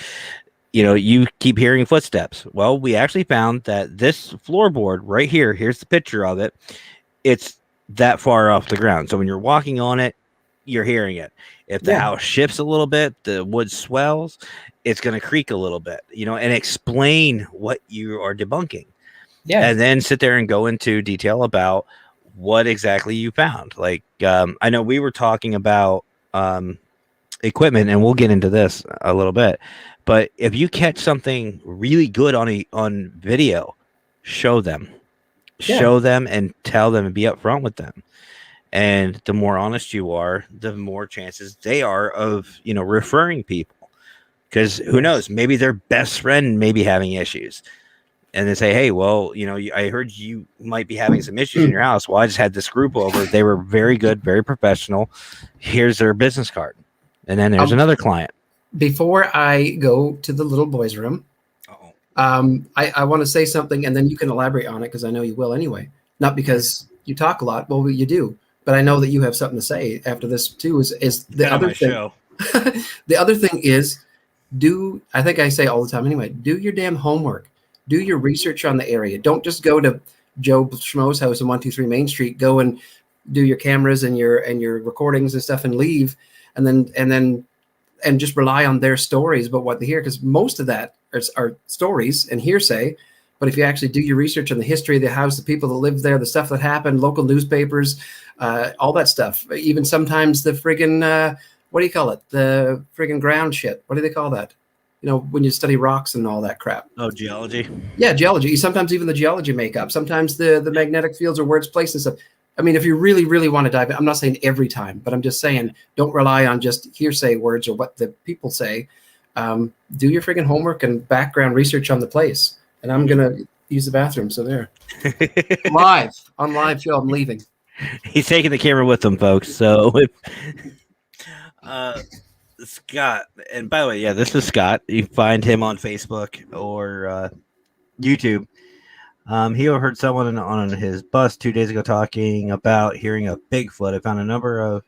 you keep hearing footsteps. Well, we actually found that this floorboard right here, here's the picture of it. It's that far off the ground. So when you're walking on it, you're hearing it. If the house shifts a little bit, the wood swells, it's going to creak a little bit, and explain what you are debunking. Yeah. And then sit there and go into detail about what exactly you found. Like, I know we were talking about equipment, and we'll get into this a little bit, but if you catch something really good on video, show them and tell them and be upfront with them. And the more honest you are, the more chances they are of, referring people. Because who knows, maybe their best friend may be having issues. And they say, hey, well, I heard you might be having some issues in your house. Well, I just had this group over. They were very good, very professional. Here's their business card. And then there's another client. Before I go to the little boys' room, I want to say something, and then you can elaborate on it because I know you will anyway. Not because you talk a lot. Well, you do. But I know that you have something to say after this too. Is the other thing? Show. The other thing is, I think I say all the time anyway. Do your damn homework. Do your research on the area. Don't just go to Joe Schmo's house on 123 Main Street. Go and do your cameras and your recordings and stuff and leave, and just rely on their stories about what they hear, because most of that are stories and hearsay. But if you actually do your research on the history of the house, the people that live there, the stuff that happened, local newspapers, all that stuff, even sometimes the friggin', what do you call it? The friggin' ground shit. What do they call that? When you study rocks and all that crap. Oh, geology. Yeah, geology. Sometimes even the geology makeup. Sometimes the magnetic fields or where it's placed and stuff. I mean, if you really, really want to dive in, I'm not saying every time, but I'm just saying don't rely on just hearsay words or what the people say. do your friggin' homework and background research on the place. And I'm going to use the bathroom. So there. On live show, I'm leaving. He's taking the camera with him, folks. So if Scott, and by the way, yeah, this is Scott. You find him on Facebook or YouTube. He overheard someone on his bus 2 days ago talking about hearing a Bigfoot. I found a number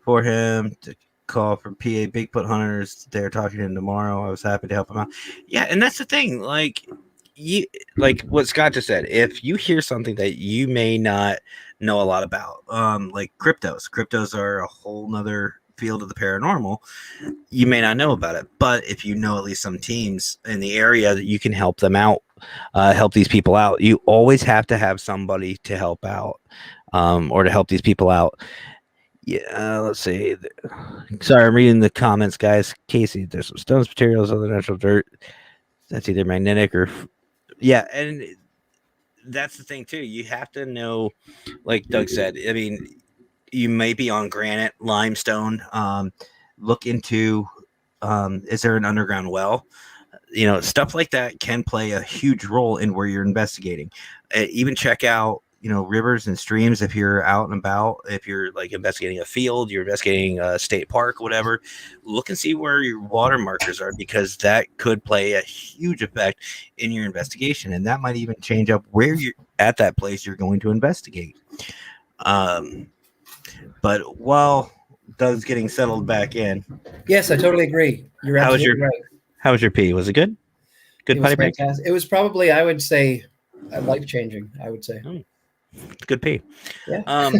for him to call for PA Bigfoot hunters. They're talking to him tomorrow. I was happy to help him out. Yeah, and that's the thing. Like what Scott just said. If you hear something that you may not know a lot about, like cryptos are a whole nother field of the paranormal. You may not know about it, but if you know at least some teams in the area that you can help them out, help these people out. You always have to have somebody to help out, or to help these people out. Yeah, let's see. Sorry, I'm reading the comments, guys. Casey, there's some stones, materials, other natural dirt. That's either magnetic or yeah, and that's the thing too. You have to know, like Doug said. I mean, you may be on granite, limestone. Look into, is there an underground well? Stuff like that can play a huge role in where you're investigating. Even check out, rivers and streams if you're out and about. If you're like investigating a field, you're investigating a state park, whatever. Look and see where your water markers are, because that could play a huge effect in your investigation, and that might even change up where you're at that place you're going to investigate. But while Doug's getting settled back in, yes, I totally agree. You're absolutely right. How was your pee? Was it good? Good potty break? It was probably, I would say, life-changing, I would say. Good pee. Yeah.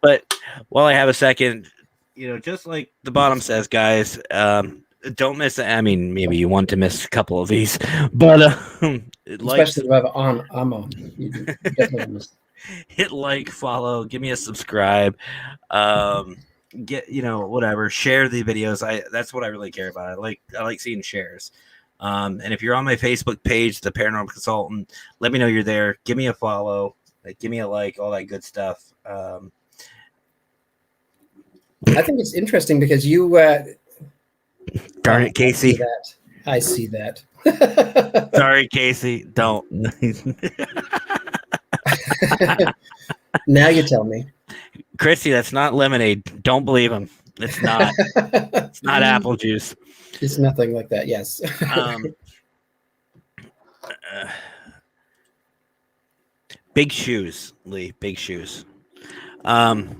But while I have a second, just like the bottom says, guys, don't miss it. I mean, maybe you want to miss a couple of these, but especially if I'm on. You definitely miss. Hit like, follow, give me a subscribe, get whatever, share the videos. That's what I really care about. I like seeing shares. And if you're on my Facebook page, the Paranormal Consultant, let me know you're there. Give me a follow, give me a like, all that good stuff. I think it's interesting because you darn it, Casey. I see that. Sorry, Casey. Don't. Now you tell me. Christy, that's not lemonade. Don't believe him. It's not. It's not apple juice. It's nothing like that. Yes. Big shoes, Lee. Big shoes. But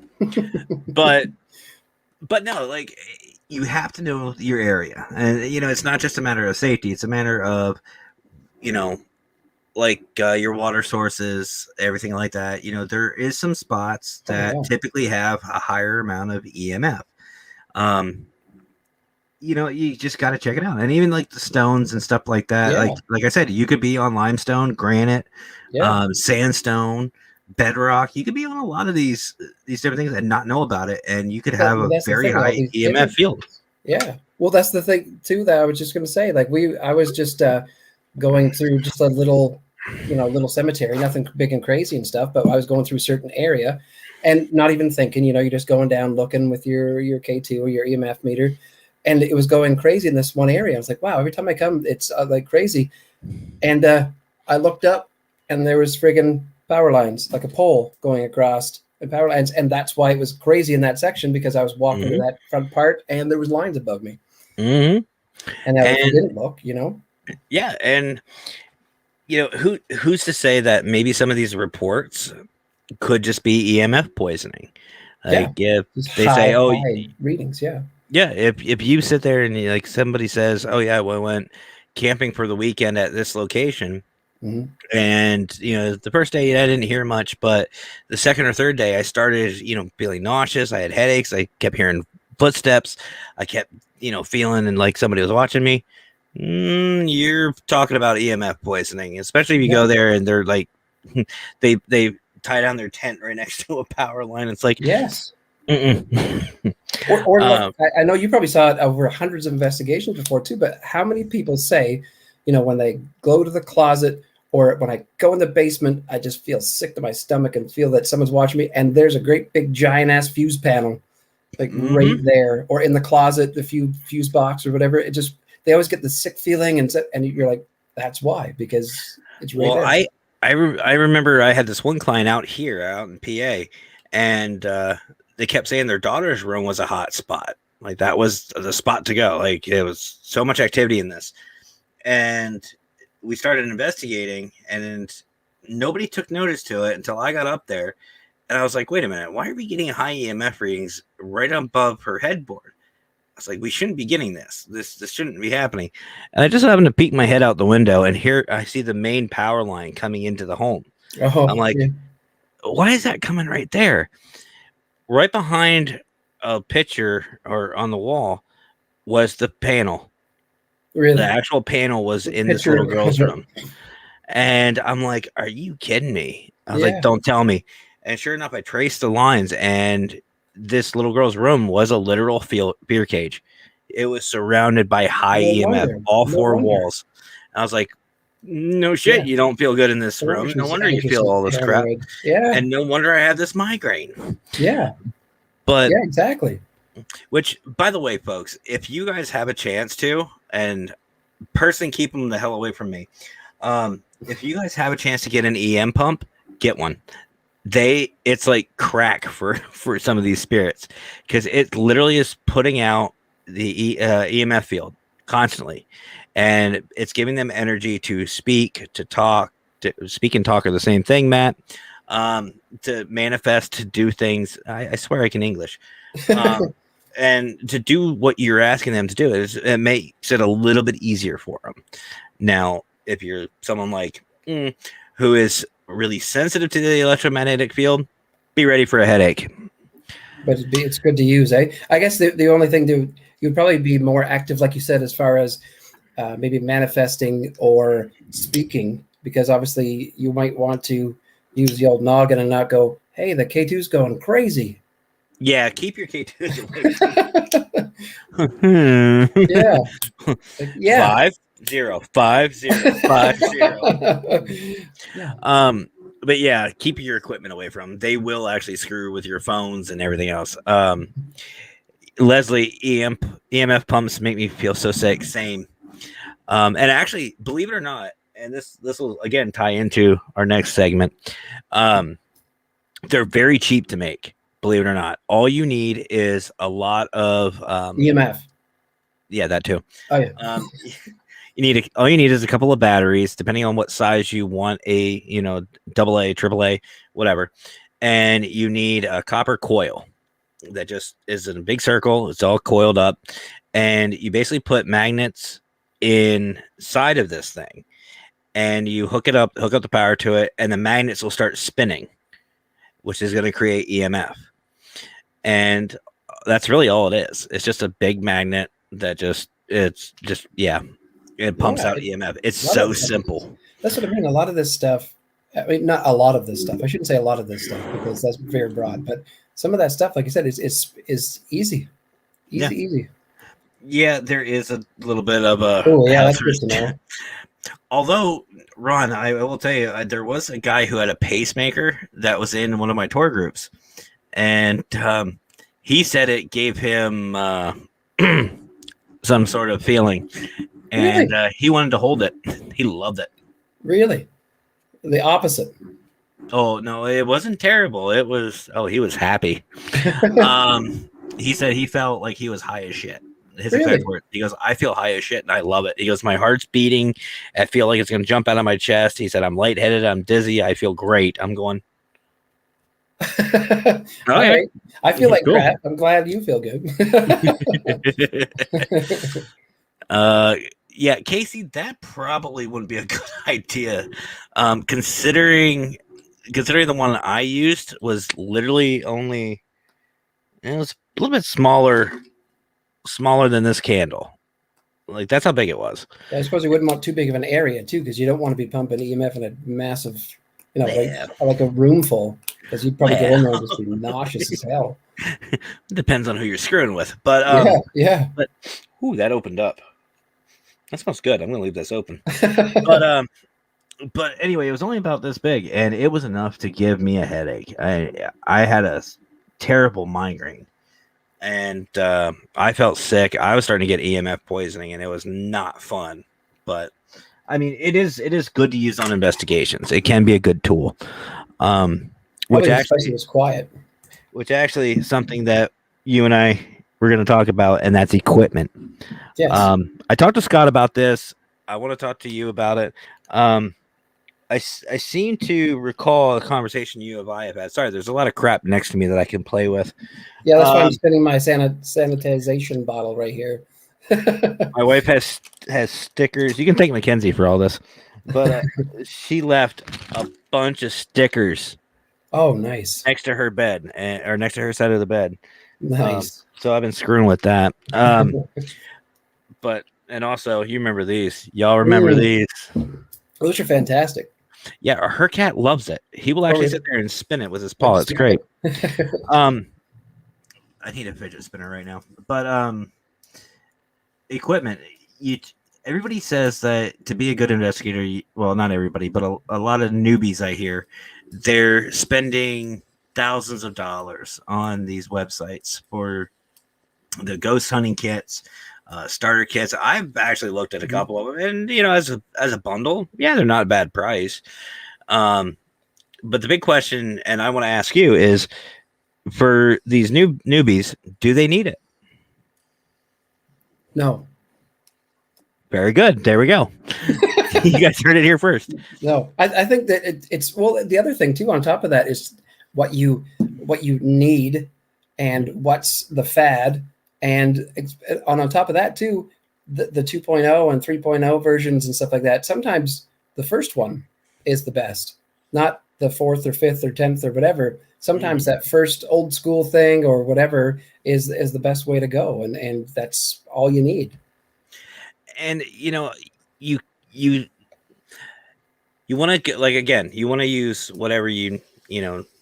no, like, you have to know your area, and it's not just a matter of safety. It's a matter of, your water sources, everything like that. There is some spots that typically have a higher amount of EMF. You just got to check it out. And even like the stones and stuff like that. Yeah. Like I said, you could be on limestone, granite, sandstone, bedrock. You could be on a lot of these different things and not know about it. And you could have a very high EMF field. Yeah. Well, that's the thing too, that I was just going to say, I was just going through just a little cemetery, nothing big and crazy and stuff, but I was going through a certain area and not even thinking, you're just going down looking with your K2 or your EMF meter. And it was going crazy in this one area. I was like, wow, every time I come, it's like crazy. And I looked up and there was friggin' power lines, like a pole going across and power lines. And that's why it was crazy in that section, because I was walking to that front part and there was lines above me. Mm-hmm. And I didn't look, Yeah. And, who's to say that maybe some of these reports could just be EMF poisoning? Like if they say, high readings, yeah. Yeah, if you sit there and somebody says, "Oh yeah, we went camping for the weekend at this location," and the first day I didn't hear much, but the second or third day I started feeling nauseous. I had headaches. I kept hearing footsteps. I kept feeling and like somebody was watching me. You're talking about EMF poisoning, especially if you go there and they're like they tie down their tent right next to a power line. It's like, yes. Or I know you probably saw it over hundreds of investigations before too, but how many people say, when they go to the closet or when I go in the basement, I just feel sick to my stomach and feel that someone's watching me, and there's a great big giant ass fuse panel right there, or in the closet, the fuse box or whatever. they always get the sick feeling, and you're like, that's why, because it's right there. I remember I had this one client out in PA, and they kept saying their daughter's room was a hot spot. Like that was the spot to go. Like it was so much activity in this. And we started investigating, and nobody took notice to it until I got up there. And I was like, wait a minute, why are we getting high EMF readings right above her headboard? I was like, we shouldn't be getting this. This shouldn't be happening. And I just happened to peek my head out the window, and here I see the main power line coming into the home. I'm like, why is that coming right there? Right behind a picture or on the wall was the panel. Really? The actual panel was in this little girl's room. And I'm like, are you kidding me? I was like, don't tell me. And sure enough, I traced the lines, and this little girl's room was a literal beer cage. It was surrounded by high EMF, all four walls. I was like, no shit, you don't feel good in this room. No wonder you feel all this crap. Yeah. And no wonder I have this migraine. Yeah. But yeah, exactly. Which, by the way, folks, if you guys have a chance to, and personally keep them the hell away from me, if you guys have a chance to get an EM pump, get one. It's like crack for some of these spirits, because it literally is putting out the EMF field constantly, and it's giving them energy to speak, to talk. To speak and talk are the same thing, Matt. To manifest, to do things. I swear I can English. And to do what you're asking them to do, it makes it a little bit easier for them. Now, if you're someone like who is really sensitive to the electromagnetic field, be ready for a headache. But it's good to use, eh? I guess the only thing you'd probably be more active, like you said, as far as maybe manifesting or speaking, because obviously you might want to use the old noggin and not go, hey, the K2's going crazy. Yeah, keep your K2s away. Yeah. Yeah. 5-0-5-0-5-0. Yeah. But yeah, keep your equipment away from them. They will actually screw with your phones and everything else. Leslie, EMF pumps make me feel so sick. Same. And actually, believe it or not, and this will again tie into our next segment. They're very cheap to make. Believe it or not, all you need is a lot of EMF. Yeah, that too. Oh yeah. All you need is a couple of batteries, depending on what size you want. AA, AAA, whatever. And you need a copper coil that just is in a big circle. It's all coiled up, and you basically put magnets inside of this thing, and you hook up the power to it, and the magnets will start spinning, which is going to create EMF. And that's really all it is. It's just a big magnet that it pumps out EMF. It's so simple. That's what I mean. A lot of this stuff, I mean, not a lot of this stuff. I shouldn't say a lot of this stuff, because that's very broad, but some of that stuff, like you said, is easy. Easy. Yeah, there is a little bit of a that's good to know. Although, Ron, I will tell you, there was a guy who had a pacemaker that was in one of my tour groups, and he said it gave him some sort of feeling, and he wanted to hold it. He loved it. Really? The opposite. Oh, no, it wasn't terrible. It was, he was happy. He said he felt like he was high as shit. His exact word. He goes, I feel high as shit, and I love it. He goes, my heart's beating. I feel like it's going to jump out of my chest. He said, I'm lightheaded. I'm dizzy. I feel great. I'm going. Okay. Right. I feel like crap. I'm glad you feel good. Yeah, Casey, that probably wouldn't be a good idea. Considering the one I used was literally only, it was a little bit smaller than this candle. Like, that's how big it was. Yeah, I suppose you wouldn't want too big of an area too, because you don't want to be pumping EMF in a massive, like a room full, because you'd probably go in there and just be nauseous as hell. Depends on who you're screwing with, but yeah. But that opened up. That smells good. I'm gonna leave this open. But anyway, it was only about this big, and it was enough to give me a headache. I had a terrible migraine. and I felt sick. I was starting to get EMF poisoning, and it was not fun. But I mean, it is good to use on investigations. It can be a good tool. Which actually was quiet. Which actually is something that you and I were going to talk about, and that's equipment. Yes. I talked to Scott about this. I want to talk to you about it. I seem to recall a conversation you and I have had. Sorry, there's a lot of crap next to me that I can play with. Yeah, that's why I'm spinning my sanitization bottle right here. My wife has stickers. You can thank Mackenzie for all this, but she left a bunch of stickers. Oh, nice. Next to her bed, or next to her side of the bed. Nice. So I've been screwing with that. But and also, you remember these? Y'all remember these? Those are fantastic. Yeah, her cat loves it. He will actually sit there and spin it with his paw. It's great. I need a fidget spinner right now. But equipment. Everybody says that to be a good investigator, well, not everybody, but a lot of newbies I hear, they're spending thousands of dollars on these websites for the ghost hunting kits, starter kits. I've actually looked at a couple of them, and as a bundle, yeah, they're not a bad price. But the big question, and I want to ask you, is for these newbies, do they need it? No. Very good. There we go. You guys heard it here first. No, I think that it's well. The other thing too, on top of that, is what you need and what's the fad, and on top of that too, the 2.0 and 3.0 versions and stuff like that. Sometimes the first one is the best, not the 4th or 5th or 10th or whatever. Sometimes that first old school thing or whatever is the best way to go, and that's all you need. And you want to get, like, again, you want to use whatever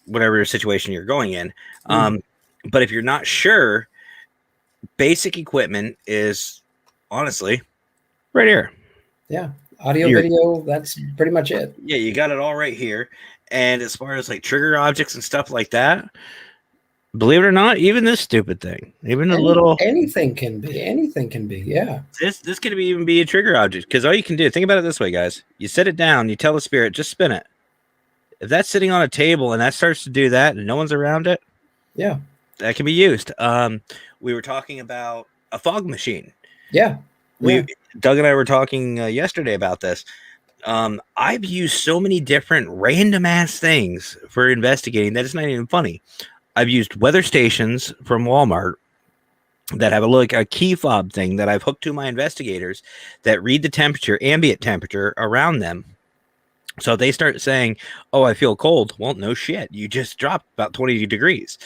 whatever situation you're going in. But if you're not sure, basic equipment is honestly right here. Yeah. Audio, video, that's pretty much it. Yeah, you got it all right here. And as far as like trigger objects and stuff like that, believe it or not, even this stupid thing, even anything can be. Yeah. This could even be a trigger object, because all you can do, think about it this way, guys. You set it down, you tell the spirit, just spin it. If that's sitting on a table and that starts to do that and no one's around it, yeah, that can be used. We were talking about a fog machine. Yeah. Doug and I were talking yesterday about this. I've used so many different random ass things for investigating that it's not even funny. I've used weather stations from Walmart that have a key fob thing that I've hooked to my investigators that read the temperature, ambient temperature around them. So they start saying, "Oh, I feel cold." Well, no shit. You just dropped about 20 degrees.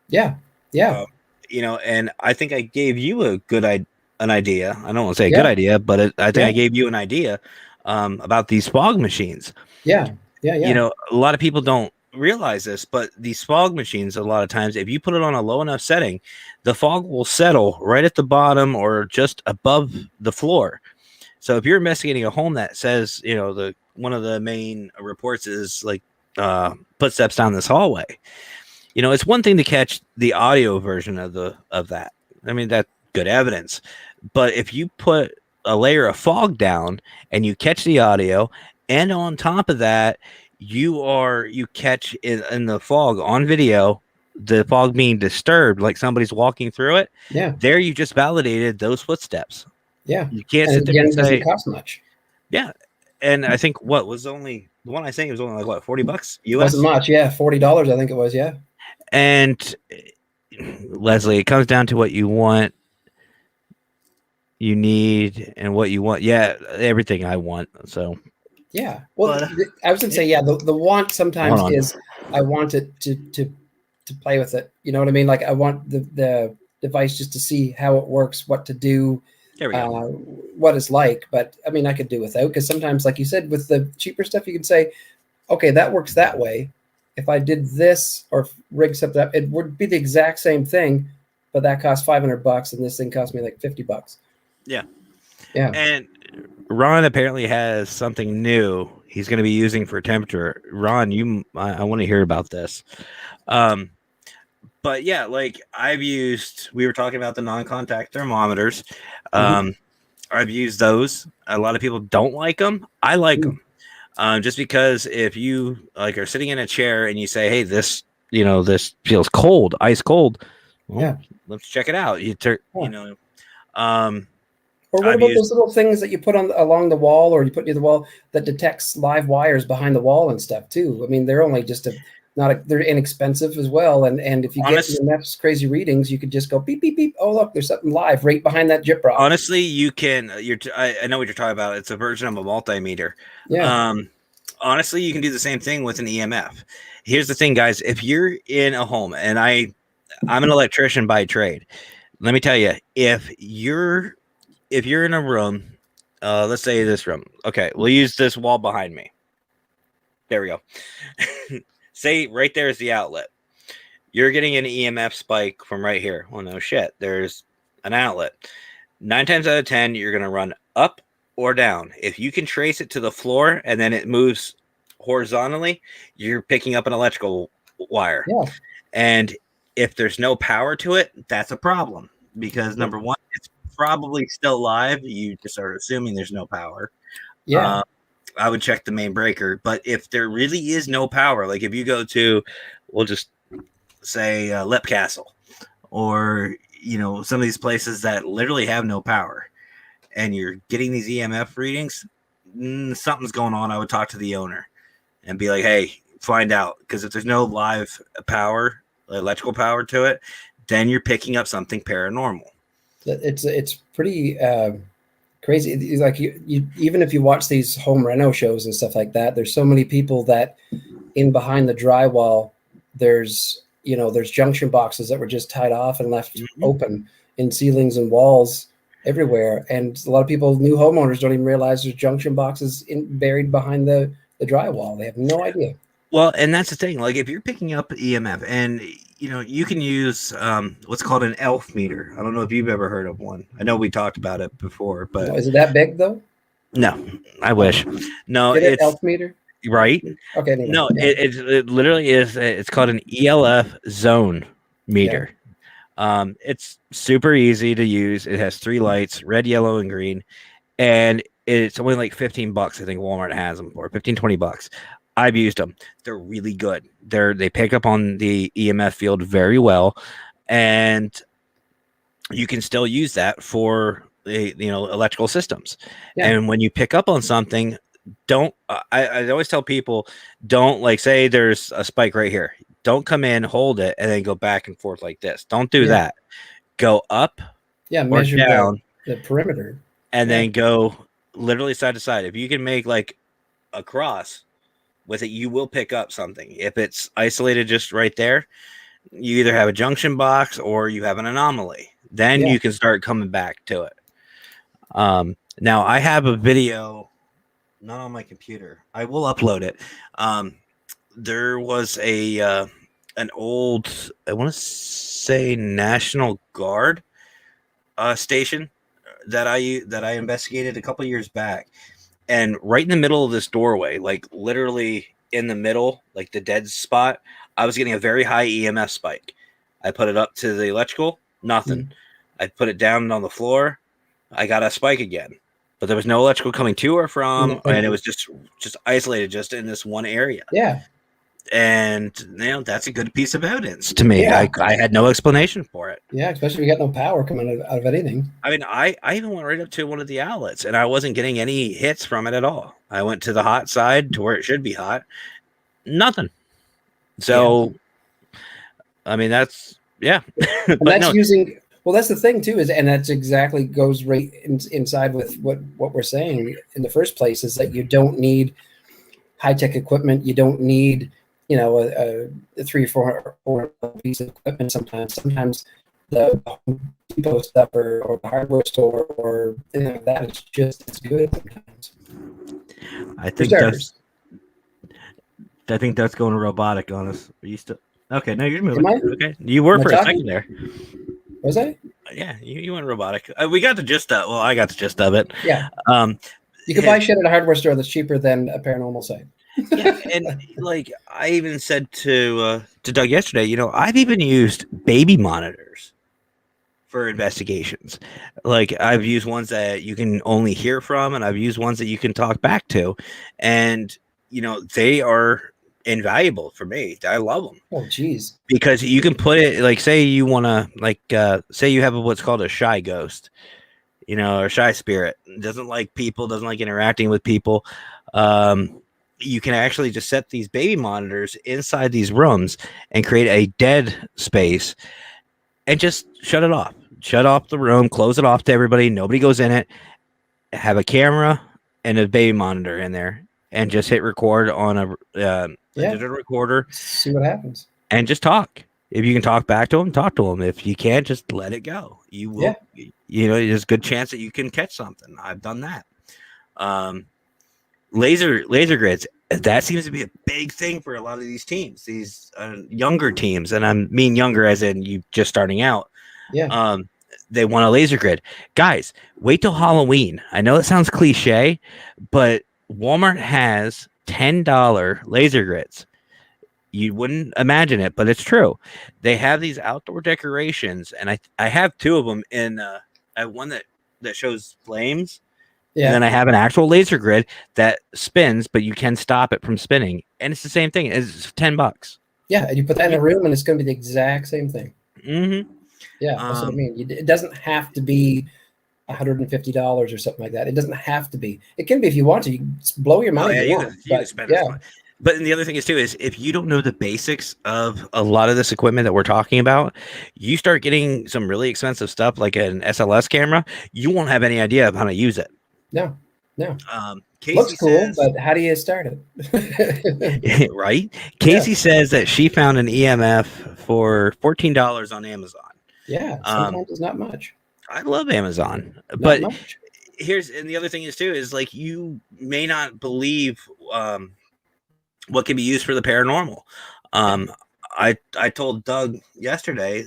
Yeah. Yeah. And I think I gave you an idea. I don't want to say a good idea, but I think I gave you an idea about these fog machines. Yeah. A lot of people don't realize this, but these fog machines, a lot of times, if you put it on a low enough setting, the fog will settle right at the bottom or just above the floor. So if you're investigating a home that says, one of the main reports is like footsteps down this hallway, it's one thing to catch the audio version of that. I mean, that's good evidence. But if you put a layer of fog down and you catch the audio, and on top of that, you catch in the fog on video, the fog being disturbed, like somebody's walking through it. Yeah. There you just validated those footsteps. Yeah. You can't sit there and say, doesn't cost much. Yeah. And I think the one I think it was only like $40 US. Wasn't much. Yeah. $40, I think it was. Yeah. And Leslie, it comes down to what you want, you need, and what you want. Yeah. Everything I want. So. Yeah. Well, I was going to say, yeah, the want sometimes is I want it to play with it. You know what I mean? Like I want the device just to see how it works, what to do, what it's like. But I mean, I could do without, because sometimes, like you said, with the cheaper stuff, you can say, okay, that works that way. If I did this or rig something up, it would be the exact same thing, but that costs $500 and this thing cost me like $50. Yeah. Yeah. And Ron apparently has something new he's going to be using for temperature. Ron, I want to hear about this. But yeah, like we were talking about the non-contact thermometers. Mm-hmm. I've used those. A lot of people don't like them. I like them. Just because if you like are sitting in a chair and you say, "Hey, this feels cold, ice cold," well, let's check it out. Or what I've about used those little things that you put on along the wall, or you put near the wall that detects live wires behind the wall and stuff too? I mean, they're only just they're inexpensive as well. And if you get your next crazy readings, you could just go beep beep beep. Oh look, there's something live right behind that gyprock. Honestly, you can. I know what you're talking about. It's a version of a multimeter. Yeah. Honestly, you can do the same thing with an EMF. Here's the thing, guys. If you're in a home, and I'm an electrician by trade, let me tell you, if you're in a room, let's say this room. Okay, we'll use this wall behind me. There we go. Say right there is the outlet. You're getting an EMF spike from right here. Well, no shit. There's an outlet. 9 times out of 10, you're going to run up or down. If you can trace it to the floor and then it moves horizontally, you're picking up an electrical wire. Yeah. And if there's no power to it, that's a problem because number one, it's probably still live. You just are assuming there's no power. Yeah. I would check the main breaker. But if there really is no power, like if you go to, we'll just say Lip Castle or some of these places that literally have no power and you're getting these EMF readings, something's going on. I would talk to the owner and be like, hey, find out, because if there's no live power, electrical power to it, then you're picking up something paranormal. It's pretty crazy. Like you even if you watch these home reno shows and stuff like that, there's so many people that in behind the drywall there's junction boxes that were just tied off and left open in ceilings and walls everywhere. And a lot of people, new homeowners, don't even realize there's junction boxes buried behind the drywall. They have no idea. Well, and that's the thing. Like if you're picking up EMF and you can use what's called an ELF meter. I don't know if you've ever heard of one. I know we talked about it before, but is it that big though? No, I wish. No, it's ELF meter. Right? Okay. No, it literally is. It's called an ELF zone meter. Yeah. It's super easy to use. It has 3 lights, red, yellow, and green, and it's only like $15. I think Walmart has them for $15-$20. I've used them. They're really good. They pick up on the EMF field very well, and you can still use that for electrical systems. Yeah. And when you pick up on something, don't I always tell people, don't like say there's a spike right here. Don't come in, hold it, and then go back and forth like this. Don't do that. Go up, measure down the perimeter, and then go literally side to side. If you can make like a cross with it, you will pick up something. If it's isolated just right there, you either have a junction box or you have an anomaly. Then you can start coming back to it. Now I have a video, not on my computer. I will upload it. There was an old, I want to say National Guard station that I investigated a couple years back, and right in the middle of this doorway, like literally in the middle, like the dead spot, I was getting a very high EMF spike. I put it up to the electrical, nothing. I put it down on the floor, I got a spike again, but there was no electrical coming to or from, and it was just isolated just in this one area. Yeah. And that's a good piece of evidence to me. I had no explanation for it. Yeah, especially if you got no power coming out of anything. I mean, I even went right up to one of the outlets, and I wasn't getting any hits from it at all. I went to the hot side to where it should be hot. Nothing. So, I mean, that's but that's using. Well, that's the thing too, and that's exactly goes right inside with what we're saying in the first place, is that you don't need high-tech equipment. You don't need a 3 or 4 piece of equipment. Sometimes the Home Depot stuff or the hardware store or anything like that is just as good sometimes. I think that's going to robotic on us. Are you still okay? No, you're moving. Okay, you were for a second there. Was I? Yeah, you went robotic. We got the gist of it. Well, I got the gist of it. Yeah. You can buy shit at a hardware store that's cheaper than a paranormal site. Yeah, and like I even said to Doug yesterday, I've even used baby monitors for investigations. Like I've used ones that you can only hear from, and I've used ones that you can talk back to, and they are invaluable for me. I love them. Oh, geez. Because you can put it like, say you want to say you have what's called a shy ghost, or shy spirit, doesn't like people, doesn't like interacting with people. You can actually just set these baby monitors inside these rooms and create a dead space and just shut it off. Shut off the room, close it off to everybody. Nobody goes in it. Have a camera and a baby monitor in there, and just hit record on a digital recorder. See what happens. And just talk. If you can talk back to them, talk to them. If you can't, just let it go. You will. There's a good chance that you can catch something. I've done that. Laser grids. That seems to be a big thing for a lot of these teams, these younger teams, and I mean younger as in you just starting out. Yeah. They want a laser grid. Guys, wait till Halloween. I know it sounds cliche, but Walmart has $10 laser grids. You wouldn't imagine it, but it's true. They have these outdoor decorations, and I have two of them. In I have one that shows flames. Yeah. And then I have an actual laser grid that spins, but you can stop it from spinning. And it's the same thing. It's $10. Yeah, and you put that in a room, and it's going to be the exact same thing. Mm-hmm. Yeah, that's what I mean. It doesn't have to be $150 or something like that. It doesn't have to be. It can be if you want to. You can blow your money. You can spend it. But the other thing is too is if you don't know the basics of a lot of this equipment that we're talking about, you start getting some really expensive stuff like an SLS camera. You won't have any idea of how to use it. No. Casey looks cool, but how do you start it? Right? Casey says that she found an EMF for $14 on Amazon. Yeah, sometimes it's not much. I love Amazon, not but much. And the other thing is too is like you may not believe what can be used for the paranormal. I told Doug yesterday.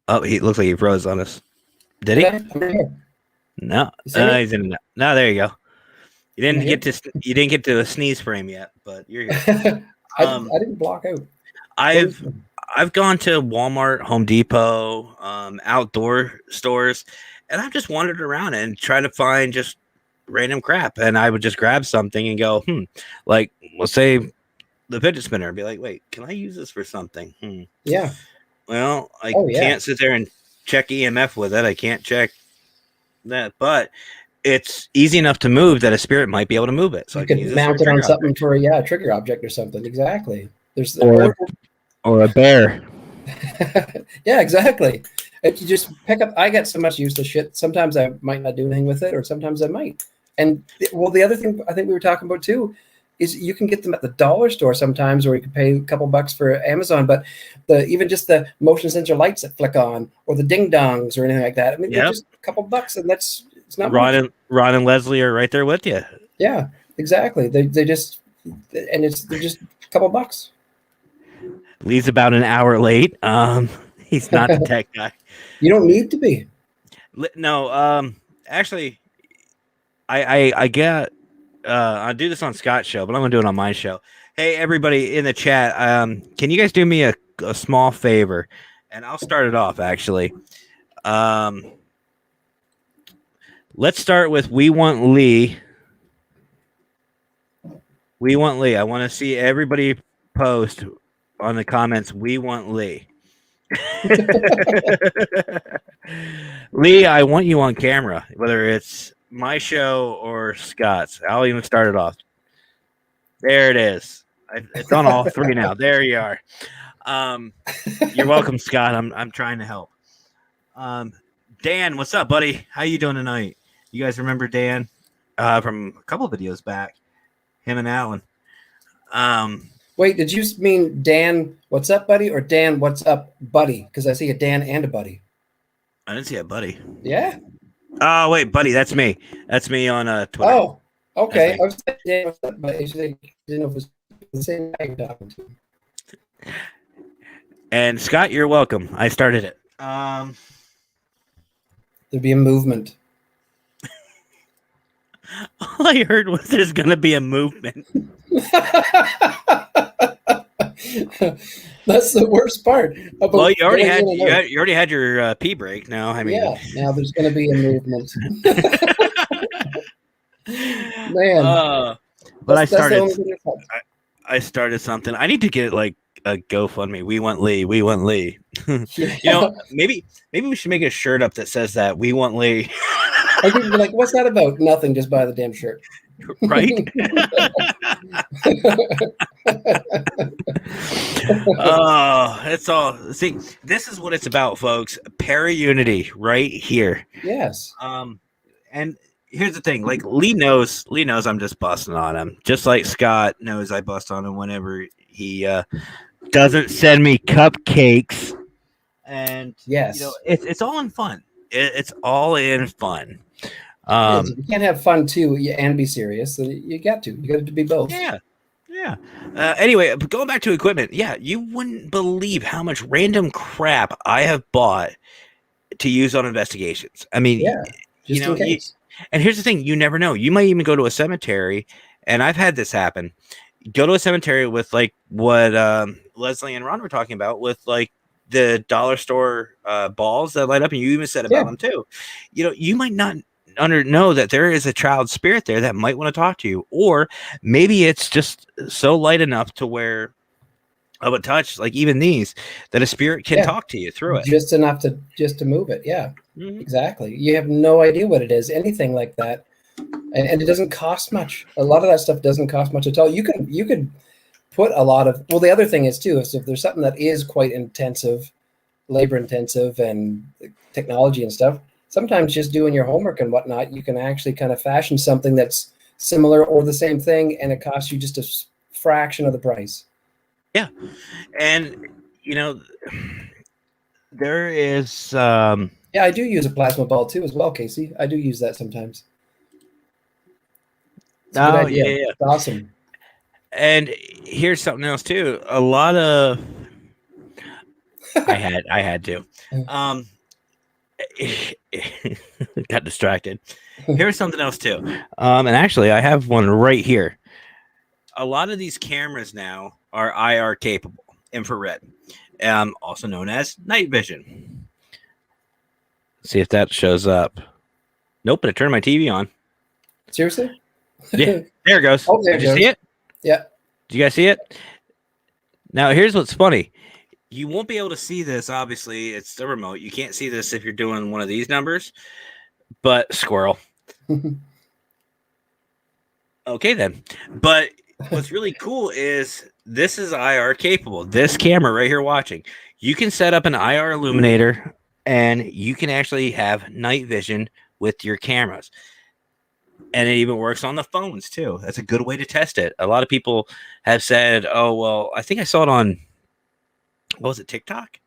Oh, he looks like he froze on us. Did he? No, he's in. No, there you go. You didn't get to a sneeze frame yet, but you're here. I didn't block out. I've gone to Walmart, Home Depot, outdoor stores, and I've just wandered around and tried to find just random crap. And I would just grab something and go, like, let's say the fidget spinner, and be like, wait, can I use this for something? Yeah. Well, I can't sit there and check EMF with it. I can't check that, but it's easy enough to move that a spirit might be able to move it. So you could mount it on something for a trigger object or something. Exactly. There's or a bear. Yeah, exactly. If you just pick up, I get so much useless shit. Sometimes I might not do anything with it, or sometimes I might. And the other thing I think we were talking about too is you can get them at the dollar store sometimes, or you can pay a couple bucks for Amazon. But even just the motion sensor lights that flick on, or the ding dongs, or anything like that. I mean, they're just a couple bucks, and it's not much. Ron and Leslie are right there with you. Yeah, exactly. They're just a couple bucks. Lee's about an hour late. He's not the tech guy. You don't need to be. No, actually, I get. I'll do this on Scott's show, but I'm gonna do it on my show. Hey, everybody in the chat, can you guys do me a small favor? And I'll start it off. Actually, let's start with We Want Lee. We Want Lee. I want to see everybody post on the comments. We want Lee. Lee, I want you on camera, whether it's my show or Scott's. I'll even start it off. There it is. It's on all three now. There you are. You're welcome, Scott. I'm trying to help. Dan, what's up, buddy? How you doing tonight? You guys remember Dan from a couple videos back? Him and Alan. Wait, did you mean Dan, what's up, buddy, or Dan, what's up, buddy? Because I see a Dan and a buddy. I didn't see a buddy. Yeah. Oh, wait, buddy, that's me. That's me on Twitter. Oh, okay. I was saying Dan, what's up, buddy? I didn't know if it was the same guy you're talking to. And Scott, you're welcome. I started it. There'd be a movement. All I heard was there's going to be a movement. That's the worst part. Well, you already had your pee break. Now, I mean, yeah. Now there's going to be a movement. Man, but I started something. I need to get like a GoFundMe. We want Lee. We want Lee. Yeah. Maybe we should make a shirt up that says that we want Lee. I think you're like, what's that about? Nothing. Just buy the damn shirt. Right? Oh, it's all. See, this is what it's about, folks. Para-unity right here. Yes. And here's the thing. Like Lee knows I'm just busting on him. Just like Scott knows I bust on him whenever he doesn't send me cupcakes. And yes, it's all in fun. It's all in fun. You can't have fun too and be serious. So you got to be both. Yeah. Anyway, going back to equipment, you wouldn't believe how much random crap I have bought to use on investigations. I mean, just in case. And here's the thing: you never know. You might even go to a cemetery, and I've had this happen. Go to a cemetery with like what Leslie and Ron were talking about, with like the dollar store balls that light up, and you even said about them too. You might not know that there is a child spirit there that might want to talk to you, or maybe it's just so light enough to where of a touch, like even these, that a spirit can talk to you through it, just enough to move it. Exactly. You have no idea what it is, anything like that, and it doesn't cost much. A lot of that stuff doesn't cost much at all. You could put a lot of, well, the other thing is too, is if there's something that is quite intensive, labor intensive, and technology and stuff, sometimes just doing your homework and whatnot, you can actually kind of fashion something that's similar or the same thing, and it costs you just a fraction of the price. Yeah. And, there is... I do use a plasma ball too as well, Casey. I do use that sometimes. It's a good idea. Yeah. It's awesome. And here's something else too. A lot of... I had to. Got distracted. Here's something else too. And actually I have one right here. A lot of these cameras now are IR capable, infrared, also known as night vision. See if that shows up. Nope, but I turned my TV on. Seriously? Yeah, there it goes. Oh, there it goes. Did you see it? Yeah. Do you guys see it? Now here's what's funny. You won't be able to see this, obviously. It's the remote. You can't see this if you're doing one of these numbers. But squirrel. Okay, then. But what's really cool is this is IR capable. This camera right here watching. You can set up an IR illuminator, and you can actually have night vision with your cameras. And it even works on the phones, too. That's a good way to test it. A lot of people have said, oh, well, I think I saw it on... What was it, TikTok?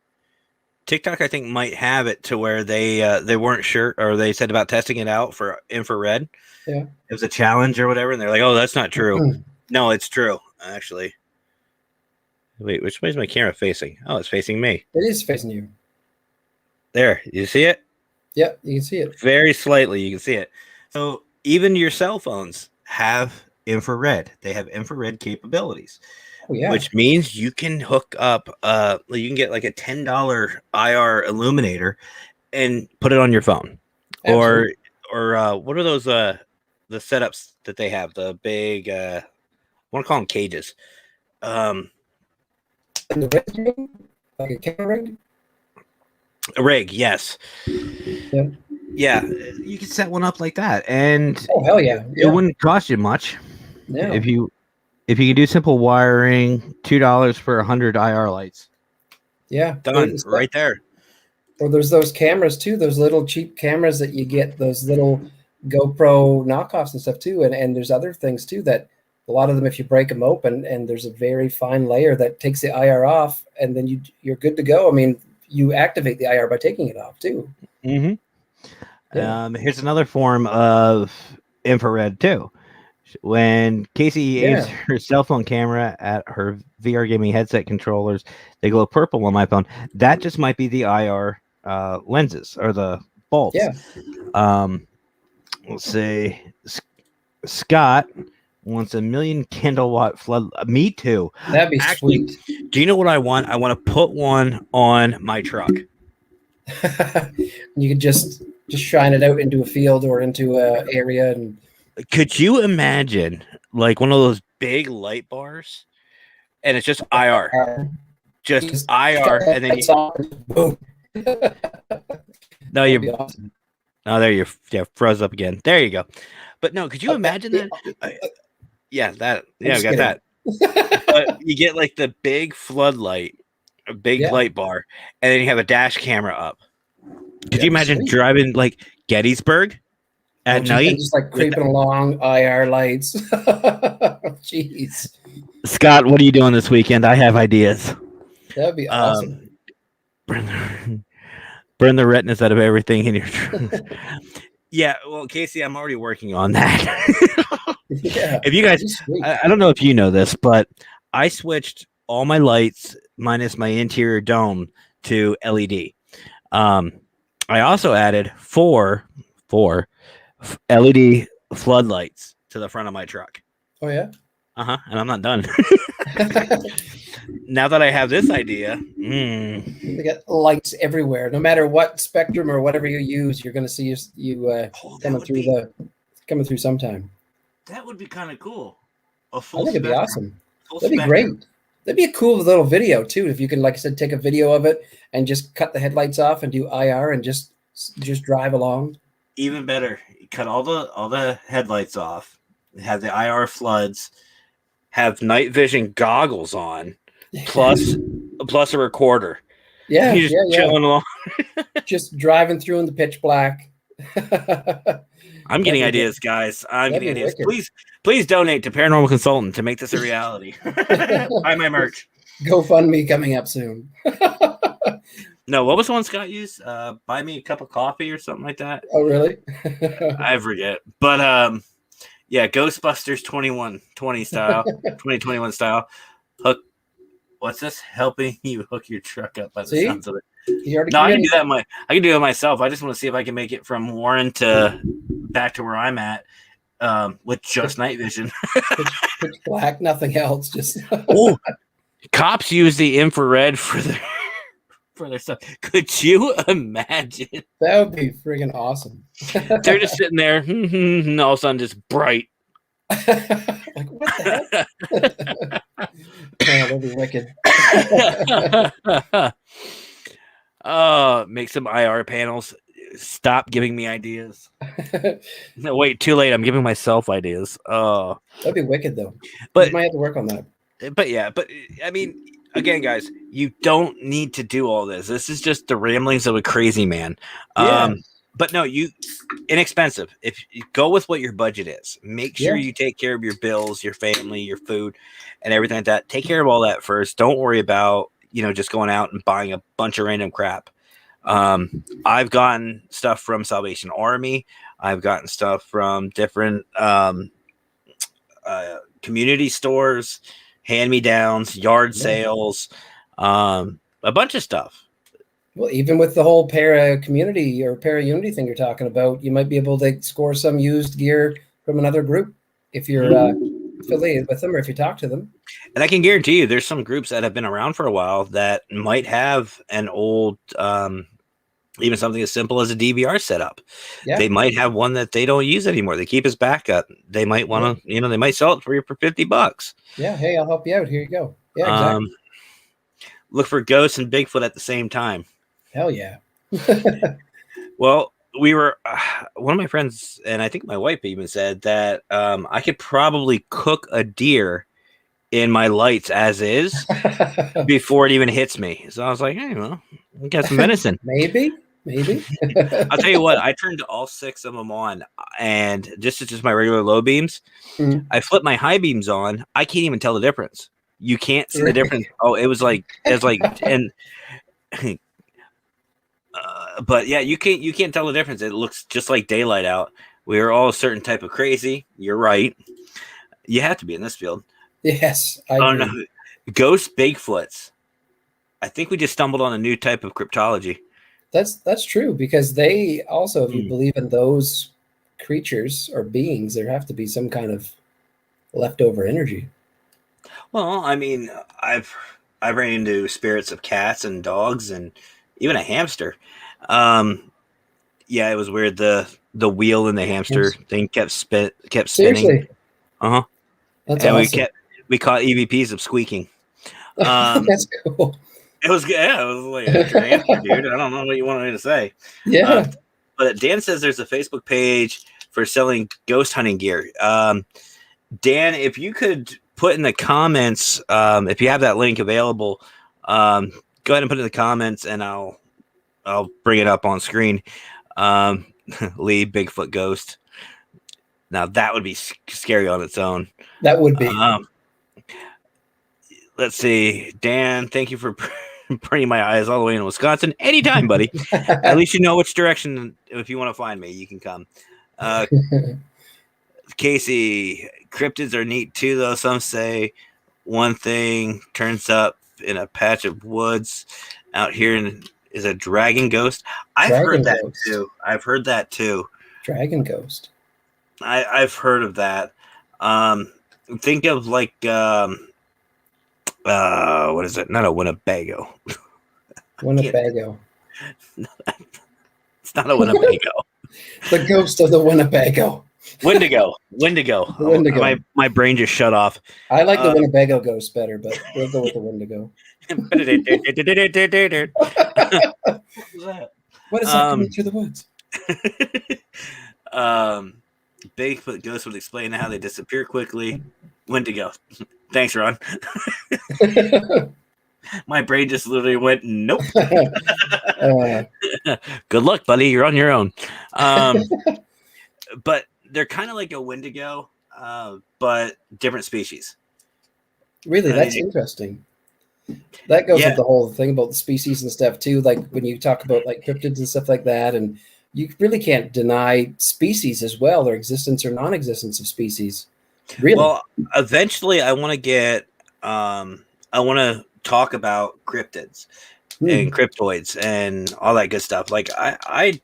TikTok, I think, might have it to where they weren't sure, or they said about testing it out for infrared. Yeah. It was a challenge or whatever, and they're like, oh, that's not true. No, it's true, actually. Wait, which way is my camera facing? Oh, it's facing me. It is facing you. There, you see it? Yeah, you can see it. Very slightly, you can see it. So even your cell phones have infrared. They have infrared capabilities. Oh, yeah. Which means you can hook up, you can get like a $10 IR illuminator and put it on your phone. Absolutely. Or what are those, the setups that they have? The big, I want to call them cages. Like a camera rig? A rig, yes. Yeah. Yeah, you can set one up like that. And oh, hell yeah. It wouldn't cost you much. No. If you can do simple wiring, $2 for 100 IR lights. Yeah. Done right there. Or there's those cameras too, those little cheap cameras that you get, those little GoPro knockoffs and stuff too. And there's other things too that a lot of them, if you break them open and there's a very fine layer that takes the IR off, and then you're good to go. I mean, you activate the IR by taking it off too. Mm-hmm. Yeah. Here's another form of infrared too. When Casey aims her cell phone camera at her VR gaming headset controllers, they glow purple on my phone. That just might be the IR lenses or the bulbs. Yeah. Let's see. Scott wants 1,000,000 kilowatt flood. Me too. That'd be sweet. Do you know what I want? I want to put one on my truck. You could just shine it out into a field or into an area. And could you imagine like one of those big light bars, and it's just IR, just IR, and then boom. No, you're awesome. Oh, there you froze up again. There you go. But no, could you imagine that? Yeah, that. Yeah, I got that. But you get like the big floodlight, a big light bar, and then you have a dash camera up. Could you imagine driving like Gettysburg at night? Just like creeping along IR lights. Jeez. Scott, what are you doing this weekend? I have ideas. That'd be awesome. Burn the retinas out of everything in your truck. Yeah, well, Casey, I'm already working on that. Yeah. If you guys, I don't know if you know this, but I switched all my lights minus my interior dome to LED. I also added four LED floodlights to the front of my truck. Oh yeah. And I'm not done. Now that I have this idea, they got lights everywhere. No matter what spectrum or whatever you use, you're going to see you coming through sometime. That would be kind of cool. I think it'd be awesome. That'd be great. That'd be a cool little video too. If you can, like I said, take a video of it and just cut the headlights off and do IR and just drive along. Even better, cut all the headlights off. Have the IR floods. Have night vision goggles on, plus a recorder. Yeah, just chilling along. Just driving through in the pitch black. I'm getting ideas, guys. I'm getting ideas. Please donate to Paranormal Consultant to make this a reality. Buy my merch. GoFundMe coming up soon. No, what was the one Scott used? Buy me a cup of coffee or something like that. Oh, really? I forget. But yeah, Ghostbusters 2020 style, 2021 style. Hook. What's this? Helping you hook your truck up by the sounds of it. I can do that. I can do it myself. I just want to see if I can make it from Warren to back to where I'm at with just night vision. pitch black, nothing else. Just cops use the infrared for their stuff. Could you imagine? That would be friggin' awesome. They're just sitting there, and all of a sudden, just bright. Like, what the heck? That'd be wicked. Make some IR panels. Stop giving me ideas. No, wait, too late. I'm giving myself ideas. That'd be wicked, though. But you might have to work on that. But I mean, again, guys, you don't need to do all this. This is just the ramblings of a crazy man. Yeah. But no, inexpensive. If you go with what your budget is, make sure you take care of your bills, your family, your food, and everything like that. Take care of all that first. Don't worry about, just going out and buying a bunch of random crap. I've gotten stuff from Salvation Army. I've gotten stuff from different community stores, hand-me-downs, yard sales, a bunch of stuff. Well, even with the whole para community or para unity thing you're talking about, you might be able to score some used gear from another group if you're affiliated with them or if you talk to them. And I can guarantee you there's some groups that have been around for a while that might have an old, even something as simple as a DVR setup. Yeah. They might have one that they don't use anymore. They keep as backup. They might want to, they might sell it for you for $50. Yeah. Hey, I'll help you out. Here you go. Yeah, exactly. Look for ghosts and Bigfoot at the same time. Hell yeah. Well, we were one of my friends, and I think my wife even said that I could probably cook a deer in my lights as is before it even hits me. So I was like, hey, well, we got some venison. Maybe. I'll tell you what, I turned all 6 of them on, and just my regular low beams. Mm-hmm. I flipped my high beams on. I can't even tell the difference. You can't see the difference. Oh, it was like, and but yeah, you can't tell the difference. It looks just like daylight out. We are all a certain type of crazy. You're right. You have to be in this field. Yes. I agree. No. Ghost Bigfoots. I think we just stumbled on a new type of cryptology. That's true, because they also, if you believe in those creatures or beings, there have to be some kind of leftover energy. Well, I mean, I've ran into spirits of cats and dogs and even a hamster. Yeah, it was weird. The wheel in the hamster thing kept spinning. Seriously? Uh-huh. That's and awesome. we caught EVPs of squeaking. That's cool. It was like, that's your answer, dude. I don't know what you want me to say. Yeah. But Dan says there's a Facebook page for selling ghost hunting gear. Dan, if you could put in the comments, if you have that link available, go ahead and put it in the comments, and I'll bring it up on screen. Lee, Bigfoot ghost. Now that would be scary on its own. That would be. Let's see, Dan. Thank you for bringing my eyes all the way in Wisconsin. Anytime, buddy. At least you know which direction. If you want to find me, you can come. Casey, cryptids are neat too, though. Some say one thing turns up in a patch of woods out here is a dragon ghost. I've heard that too. Dragon ghost. I've heard of that. Think of like what is it? Not a Winnebago. Winnebago. It's not a Winnebago. The ghost of the Winnebago. Wendigo. My brain just shut off. I like the Winnebago ghost better, but we'll go with the Wendigo. What is that coming through the woods? Bigfoot ghost would explain how they disappear quickly. Wendigo. Thanks, Ron. My brain just literally went, nope. Good luck, buddy. You're on your own. But they're kind of like a Wendigo, but different species. Really, that's interesting. That goes with the whole thing about the species and stuff too. Like when you talk about like cryptids and stuff like that, and you really can't deny species as well, their existence or non-existence of species. Really? Well, eventually, I want to get. I want to talk about cryptids and cryptoids and all that good stuff. Like I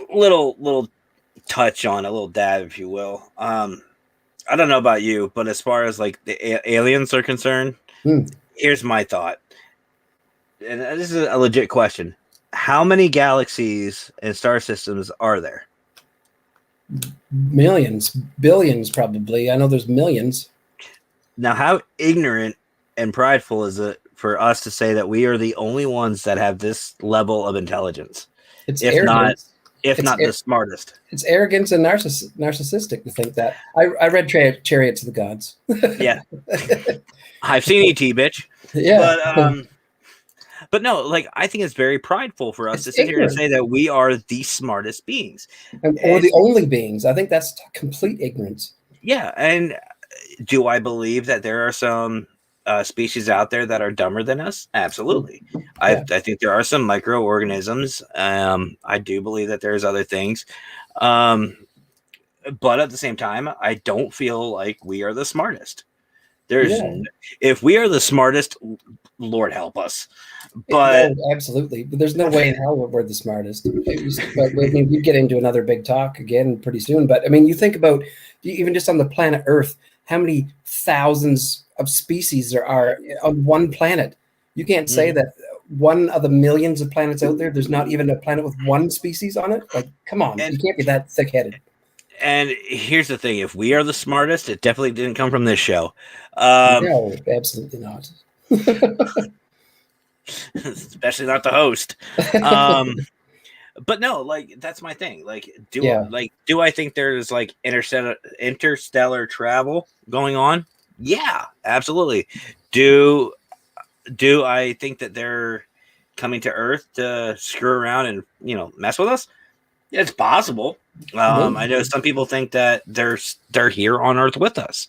little touch on a little dab, if you will. I don't know about you, but as far as like the aliens are concerned, here's my thought, and this is a legit question: how many galaxies and star systems are there? Millions, billions, probably. I know there's millions. Now, how ignorant and prideful is it for us to say that we are the only ones that have this level of intelligence? It's if arrogance. not the smartest. It's arrogance and narcissistic to think that. I read Chariots of the Gods. Yeah. I've seen E.T., bitch. Yeah. But no, like, I think it's very prideful for us to sit here and say that we are the smartest beings. Or the only beings. I think that's complete ignorance. Yeah. And do I believe that there are some species out there that are dumber than us? Absolutely. I think there are some microorganisms. I do believe that there's other things. But at the same time, I don't feel like we are the smartest. If we are the smartest, Lord help us. But absolutely, but there's no way in hell we're the smartest. But I mean, we get into another big talk again pretty soon. But I mean, you think about even just on the planet Earth, how many thousands of species there are on one planet. You can't say that one of the millions of planets out there, there's not even a planet with one species on it. Like, come on, you can't be that thick-headed. And here's the thing: if we are the smartest, it definitely didn't come from this show. No, absolutely not. Especially not the host. But no, like, that's my thing. Like, do I think there's like interstellar travel going on? Yeah, absolutely. Do I think that they're coming to Earth to screw around and mess with us? It's possible. I know some people think that they're here on Earth with us.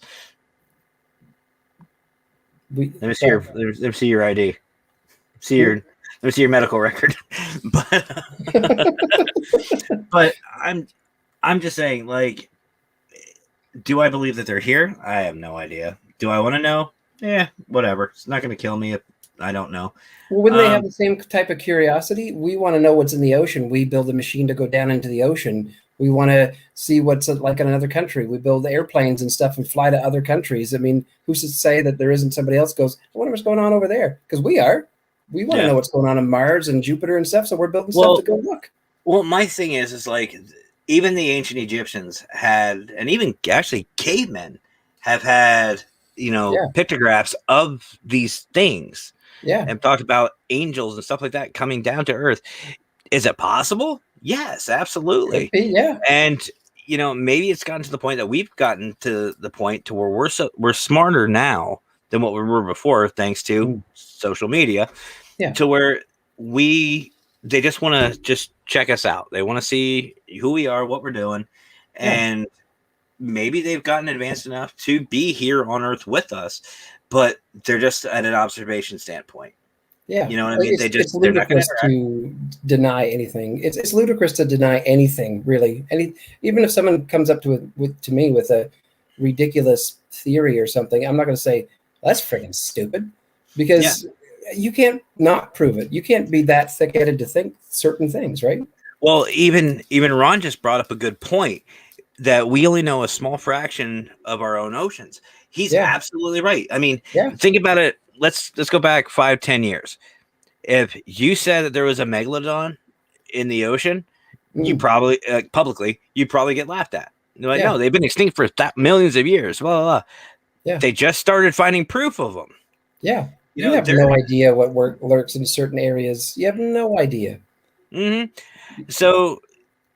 Let me see your ID. Let me see your medical record. But I'm just saying, like, do I believe that they're here? I have no idea. Do I want to know? Yeah, whatever. It's not going to kill me I don't know. Well, wouldn't they have the same type of curiosity? We want to know what's in the ocean. We build a machine to go down into the ocean. We want to see what's like in another country. We build airplanes and stuff and fly to other countries. I mean, who's to say that there isn't somebody else goes, I wonder what's going on over there? Because we are. We want to know what's going on in Mars and Jupiter and stuff, so we're building stuff to go look. Well, my thing is like even the ancient Egyptians had, and even actually cavemen have had, pictographs of these things. Yeah. And talked about angels and stuff like that coming down to Earth. Is it possible? Yes, absolutely. Yeah. And maybe it's gotten to the point that we've gotten to the point to where we're smarter now than what we were before, thanks to social media. Yeah. To where they just want to just check us out. They want to see who we are, what we're doing, and maybe they've gotten advanced enough to be here on Earth with us, but they're just at an observation standpoint. Yeah. You know what I mean? It's ludicrous to deny anything. It's ludicrous to deny anything, really. Even if someone comes up to me with a ridiculous theory or something, I'm not going to say, that's freaking stupid, because you can't not prove it. You can't be that thick-headed to think certain things, right? Well, even Ron just brought up a good point that we only know a small fraction of our own oceans. He's absolutely right. I mean, think about it. Let's go back 5-10 years. If you said that there was a megalodon in the ocean, you probably publicly, you'd probably get laughed at. You're like, no, they've been extinct for millions of years. Blah, blah, blah. Yeah. They just started finding proof of them. Yeah. You have no idea what lurks in certain areas. You have no idea. Mm-hmm. So,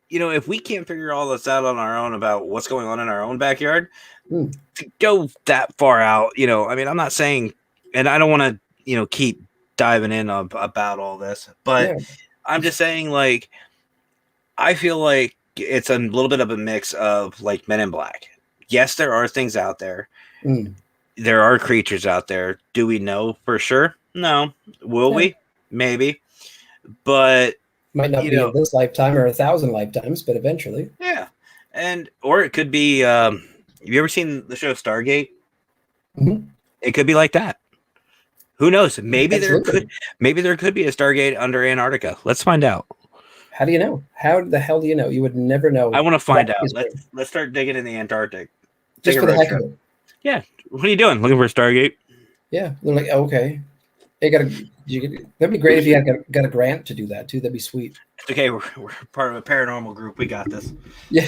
if we can't figure all this out on our own about what's going on in our own backyard, to go that far out, I mean, I'm not saying, and I don't want to, keep diving in about all this, but I'm just saying, like, I feel like it's a little bit of a mix of like Men in Black. Yes, there are things out there. There are creatures out there. Do we know for sure? No. Will we? Maybe. But might not be in this lifetime or 1,000 lifetimes, but eventually. Yeah. Or it could be, have you ever seen the show Stargate? Mm-hmm. It could be like that. Who knows? Maybe there could be a Stargate under Antarctica. Let's find out. How do you know? How the hell do you know? You would never know. I want to find out. Let's start digging in the Antarctic. Just for the heck of it. Yeah. What are you doing? Looking for a Stargate? Yeah. They're like, okay. That'd be great if you got a grant to do that too. That'd be sweet. It's okay. We're part of a paranormal group. We got this. Yeah.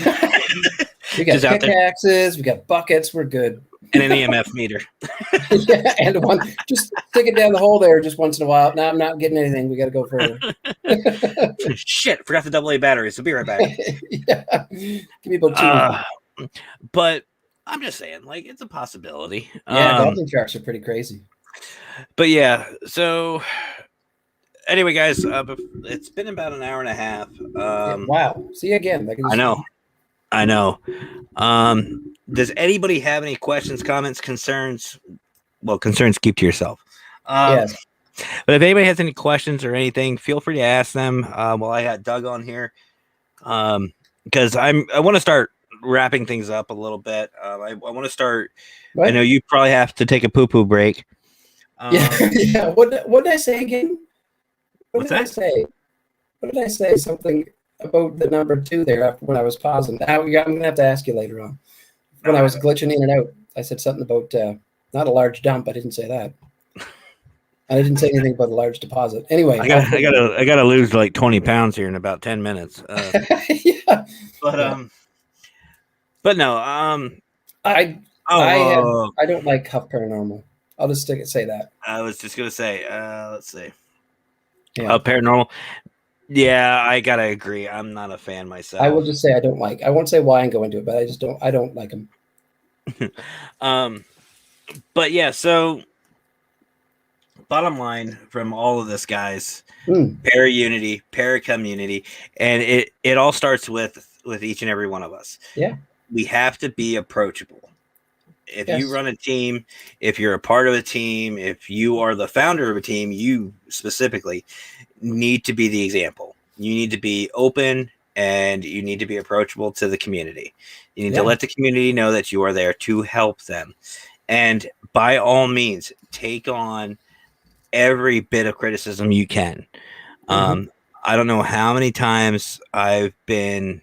We got pickaxes. We got buckets. We're good. And an EMF meter. Yeah, and one. Just stick it down the hole there just once in a while. No, I'm not getting anything. We got to go further. Shit! Forgot the AA batteries. So be right back. Yeah. Give me about 2. But I'm just saying, like, it's a possibility. Yeah, dolphin sharks are pretty crazy. But yeah, so anyway, guys, it's been about an hour and a half. Wow. See you again. I know. Does anybody have any questions, comments, concerns? Well, concerns keep to yourself. Yes. But if anybody has any questions or anything, feel free to ask them. While I got Doug on here, because I want to start wrapping things up a little bit. I want to start. What? I know you probably have to take a poo break. Yeah. What did I say again? What did I say? Something about the number 2 there after when I was pausing. I'm gonna have to ask you later on. When I was glitching in and out, I said something about not a large dump. I didn't say that. I didn't say anything about a large deposit. Anyway, I gotta lose like 20 pounds here in about 10 minutes. Yeah. But no. I don't like Huff Paranormal. I'll just say that. I was just gonna say, let's see. Yeah. Paranormal. Yeah, I gotta agree. I'm not a fan myself. I will just say I don't like. I won't say why and go into it, but I don't like them. But yeah, so bottom line from all of this, guys, para unity, para community, and it all starts with each and every one of us. Yeah, we have to be approachable. If you run a team, if you're a part of a team, if you are the founder of a team, you specifically need to be the example. You need to be open and you need to be approachable to the community. You need to let the community know that you are there to help them. And by all means, take on every bit of criticism you can. I don't know how many times I've been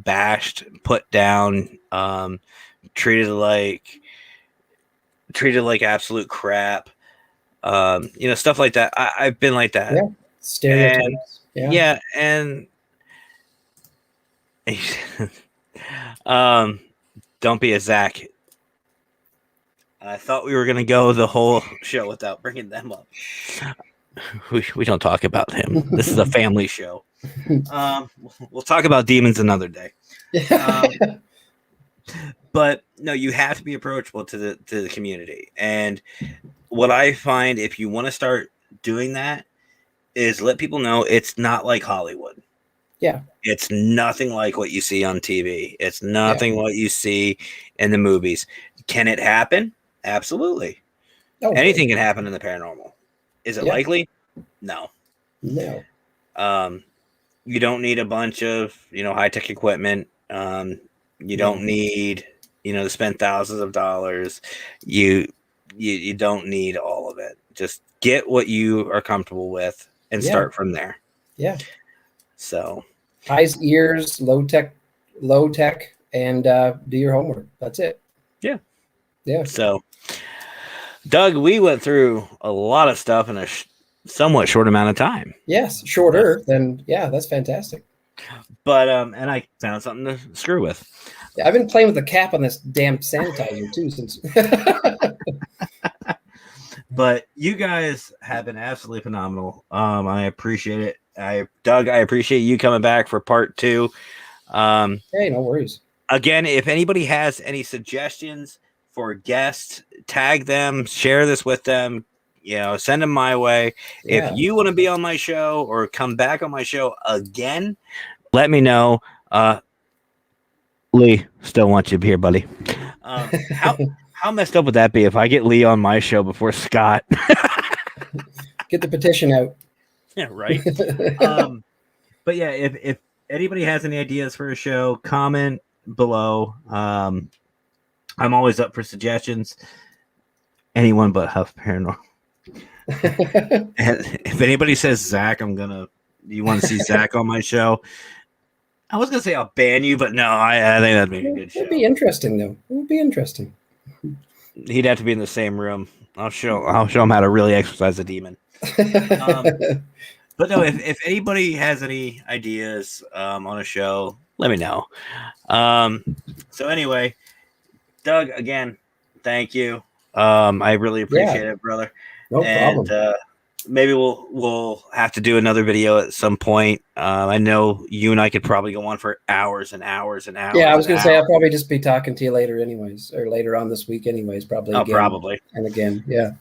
bashed, put down, treated like absolute crap. Stuff like that. I've been like that. Yeah. Stereotypes. And don't be a Zach. I thought we were going to go the whole show without bringing them up. We don't talk about him. This is a family show. We'll talk about demons another day. But no, you have to be approachable to the community. And what I find, if you want to start doing that, is let people know it's not like Hollywood. Yeah. It's nothing like what you see on TV. It's nothing what you see in the movies. Can it happen? Absolutely. Anything can happen in the paranormal. Is it likely? No. No. You don't need a bunch of, high-tech equipment. You don't need, to spend thousands of dollars. You don't need all of it. Just get what you are comfortable with and start from there. Yeah. So eyes, ears, low tech, and do your homework. That's it. Yeah. Yeah. So, Doug, we went through a lot of stuff in a somewhat short amount of time. Yes, shorter than that's fantastic. But and I found something to screw with. Yeah, I've been playing with the cap on this damn sanitizer too since. But you guys have been absolutely phenomenal. I appreciate it. Doug, I appreciate you coming back for part 2. Hey, no worries. Again, if anybody has any suggestions for guests, tag them, share this with them, send them my way. Yeah. If you want to be on my show or come back on my show again, let me know. Lee, still want you here, buddy. How messed up would that be if I get Lee on my show before Scott? Get the petition out. Yeah, right. But yeah, if anybody has any ideas for a show, comment below. I'm always up for suggestions. Anyone but Huff Paranormal. And if anybody says Zach, you want to see Zach on my show? I was gonna say I'll ban you, but no, I think that'd be a good show. It'd be interesting, though. It would be interesting. He'd have to be in the same room. I'll show him how to really exercise a demon. But no, if anybody has any ideas on a show, let me know. So anyway, Doug, again, thank you. I really appreciate it, brother. No problem. Maybe we'll have to do another video at some point. I know you and I could probably go on for hours and hours and hours. Yeah, I was going to say I'll probably just be talking to you later anyways, or later on this week anyways, probably. Oh, probably. And again, yeah.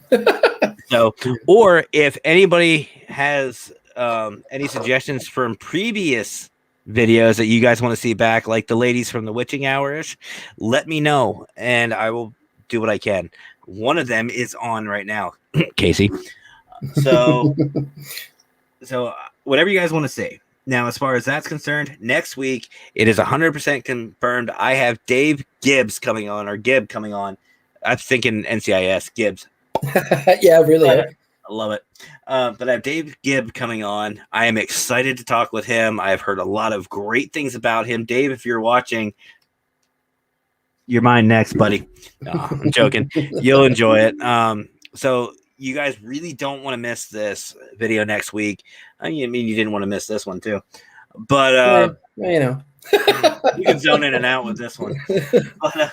So, or if anybody has any suggestions from previous videos that you guys want to see back, like the ladies from the witching hour-ish, let me know, and I will do what I can. One of them is on right now, Casey. So whatever you guys want to say. Now, as far as that's concerned, next week it is 100% confirmed. I have Dave Gibbs coming on, or Gibb coming on. I'm thinking NCIS Gibbs. Yeah, really. I love it. But I have Dave Gibb coming on. I am excited to talk with him. I've heard a lot of great things about him. Dave, if you're watching, you're mine next, buddy. No, I'm joking. You'll enjoy it. So you guys really don't want to miss this video next week. I mean, you didn't want to miss this one too, but you can zone in and out with this one. But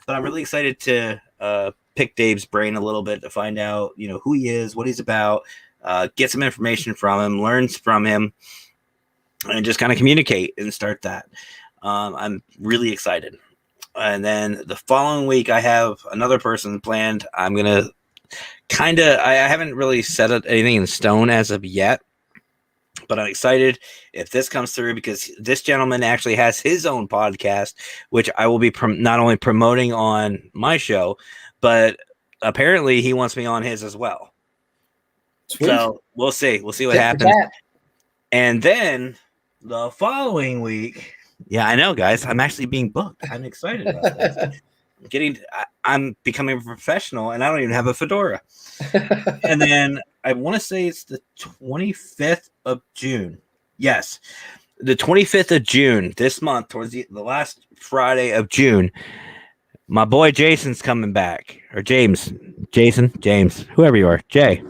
I'm really excited to pick Dave's brain a little bit to find out, who he is, what he's about, get some information from him, learn from him, and just kind of communicate and start that. I'm really excited. And then the following week, I have another person planned. I'm going to I haven't really set anything in stone as of yet, but I'm excited if this comes through, because this gentleman actually has his own podcast, which I will be not only promoting on my show, but apparently he wants me on his as well. Sweet. So we'll see what happens. And then the following week, yeah, I know, guys, I'm actually being booked. I'm excited about this. I'm becoming a professional, and I don't even have a fedora. And then I want to say it's the 25th of June. Yes, the 25th of June this month, towards the last Friday of June. My boy Jason's coming back, or James, whoever you are, Jay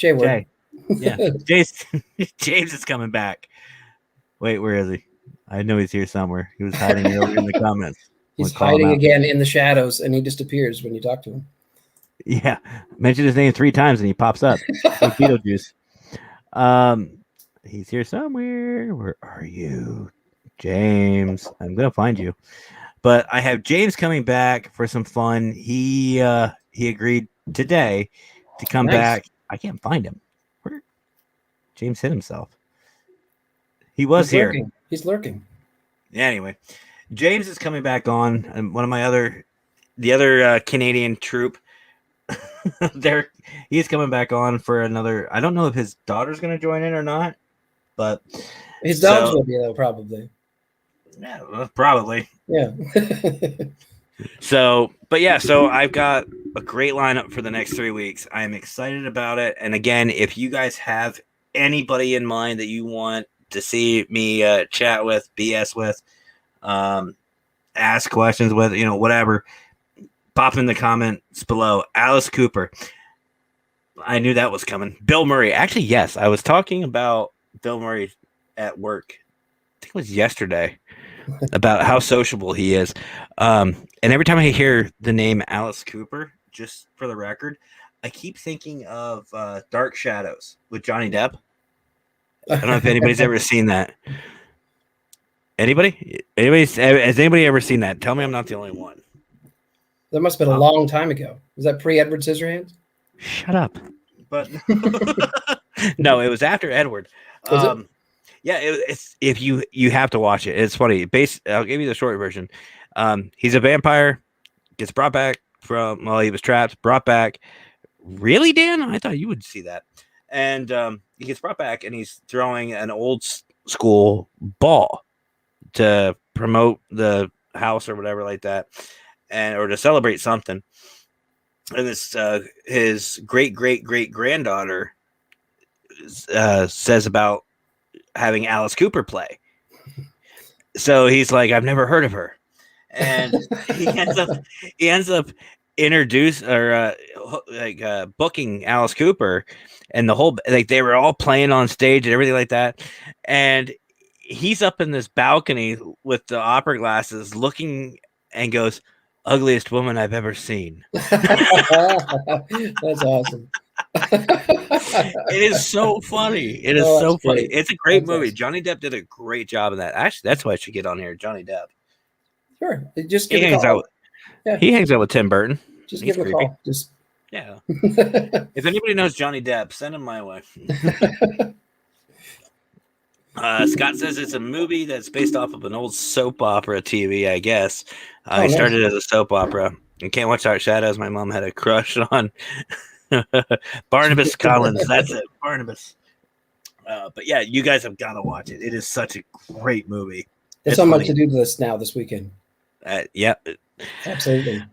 Word. Yeah, Jason, James is coming back. Wait, where is he? I know he's here somewhere. He was hiding over in the comments. He's hiding again in the shadows, and he disappears when you talk to him. Yeah, mention his name 3 times and he pops up. Like Beetlejuice. He's here somewhere. Where are you, James? I'm gonna find you. But I have James coming back for some fun. He agreed today to come back. I can't find him. Where? James hit himself. He's here. Lurking. He's lurking. Anyway, James is coming back on, and one of my the other Canadian troupe. He's coming back on for another. I don't know if his daughter's going to join in or not, but his dogs will be though, probably. Yeah, probably. Yeah. So I've got a great lineup for the next 3 weeks. I am excited about it. And again, if you guys have anybody in mind that you want to see me chat with, BS with, ask questions with, whatever, pop in the comments below. Alice Cooper. I knew that was coming. Bill Murray. Actually, yes. I was talking about Bill Murray at work. I think it was yesterday. About how sociable he is. And every time I hear the name Alice Cooper, just for the record, I keep thinking of Dark Shadows with Johnny Depp. I don't know if anybody's ever seen that. Anybody? Has anybody ever seen that? Tell me I'm not the only one. That must have been a long time ago. Was that pre-Edward Scissorhands? Shut up. But no, it was after Edward. Yeah, it's if you have to watch it. It's funny. I'll give you the short version. He's a vampire, gets brought back from he was trapped, brought back. Really, Dan? I thought you would see that. And he gets brought back, and he's throwing an old school ball to promote the house or whatever like that, or to celebrate something. And this his great granddaughter says about having Alice Cooper play. So he's like, I've never heard of her. And he ends up booking Alice Cooper, and the whole, they were all playing on stage and everything like that. And he's up in this balcony with the opera glasses looking and goes, ugliest woman I've ever seen. That's awesome. It is so funny. It is so funny. It's a great movie. Awesome. Johnny Depp did a great job in that. Actually, that's why I should get on here. Johnny Depp. Sure. Just give a call. He hangs out with Tim Burton. Just give him a call. Yeah. If anybody knows Johnny Depp, send him my way. Scott says it's a movie that's based off of an old soap opera TV, I guess. He started as a soap opera. You can't watch Dark Shadows. My mom had a crush on Barnabas Collins. That's it, Barnabas. But yeah, you guys have got to watch it. It is such a great movie. There's so much to do this weekend. Yeah, absolutely.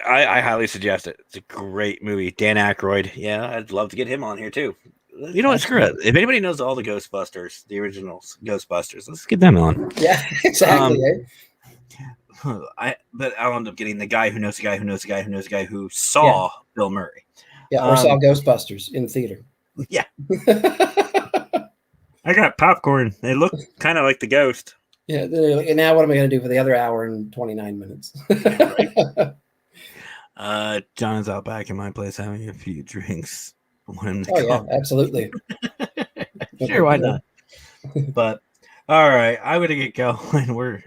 I highly suggest it. It's a great movie. Dan Aykroyd. Yeah, I'd love to get him on here too. You know what? Screw it. If anybody knows all the Ghostbusters, the original Ghostbusters, let's get them on. Yeah, exactly. But I'll end up getting the guy who knows the guy who knows the guy who knows the guy who saw Bill Murray. Yeah, or saw Ghostbusters in the theater. Yeah. I got popcorn. They look kind of like the ghost. Yeah. And now what am I going to do for the other hour and 29 minutes? John's out back in my place having a few drinks. Yeah, absolutely. Sure, why not? But all right, I'm gonna get going.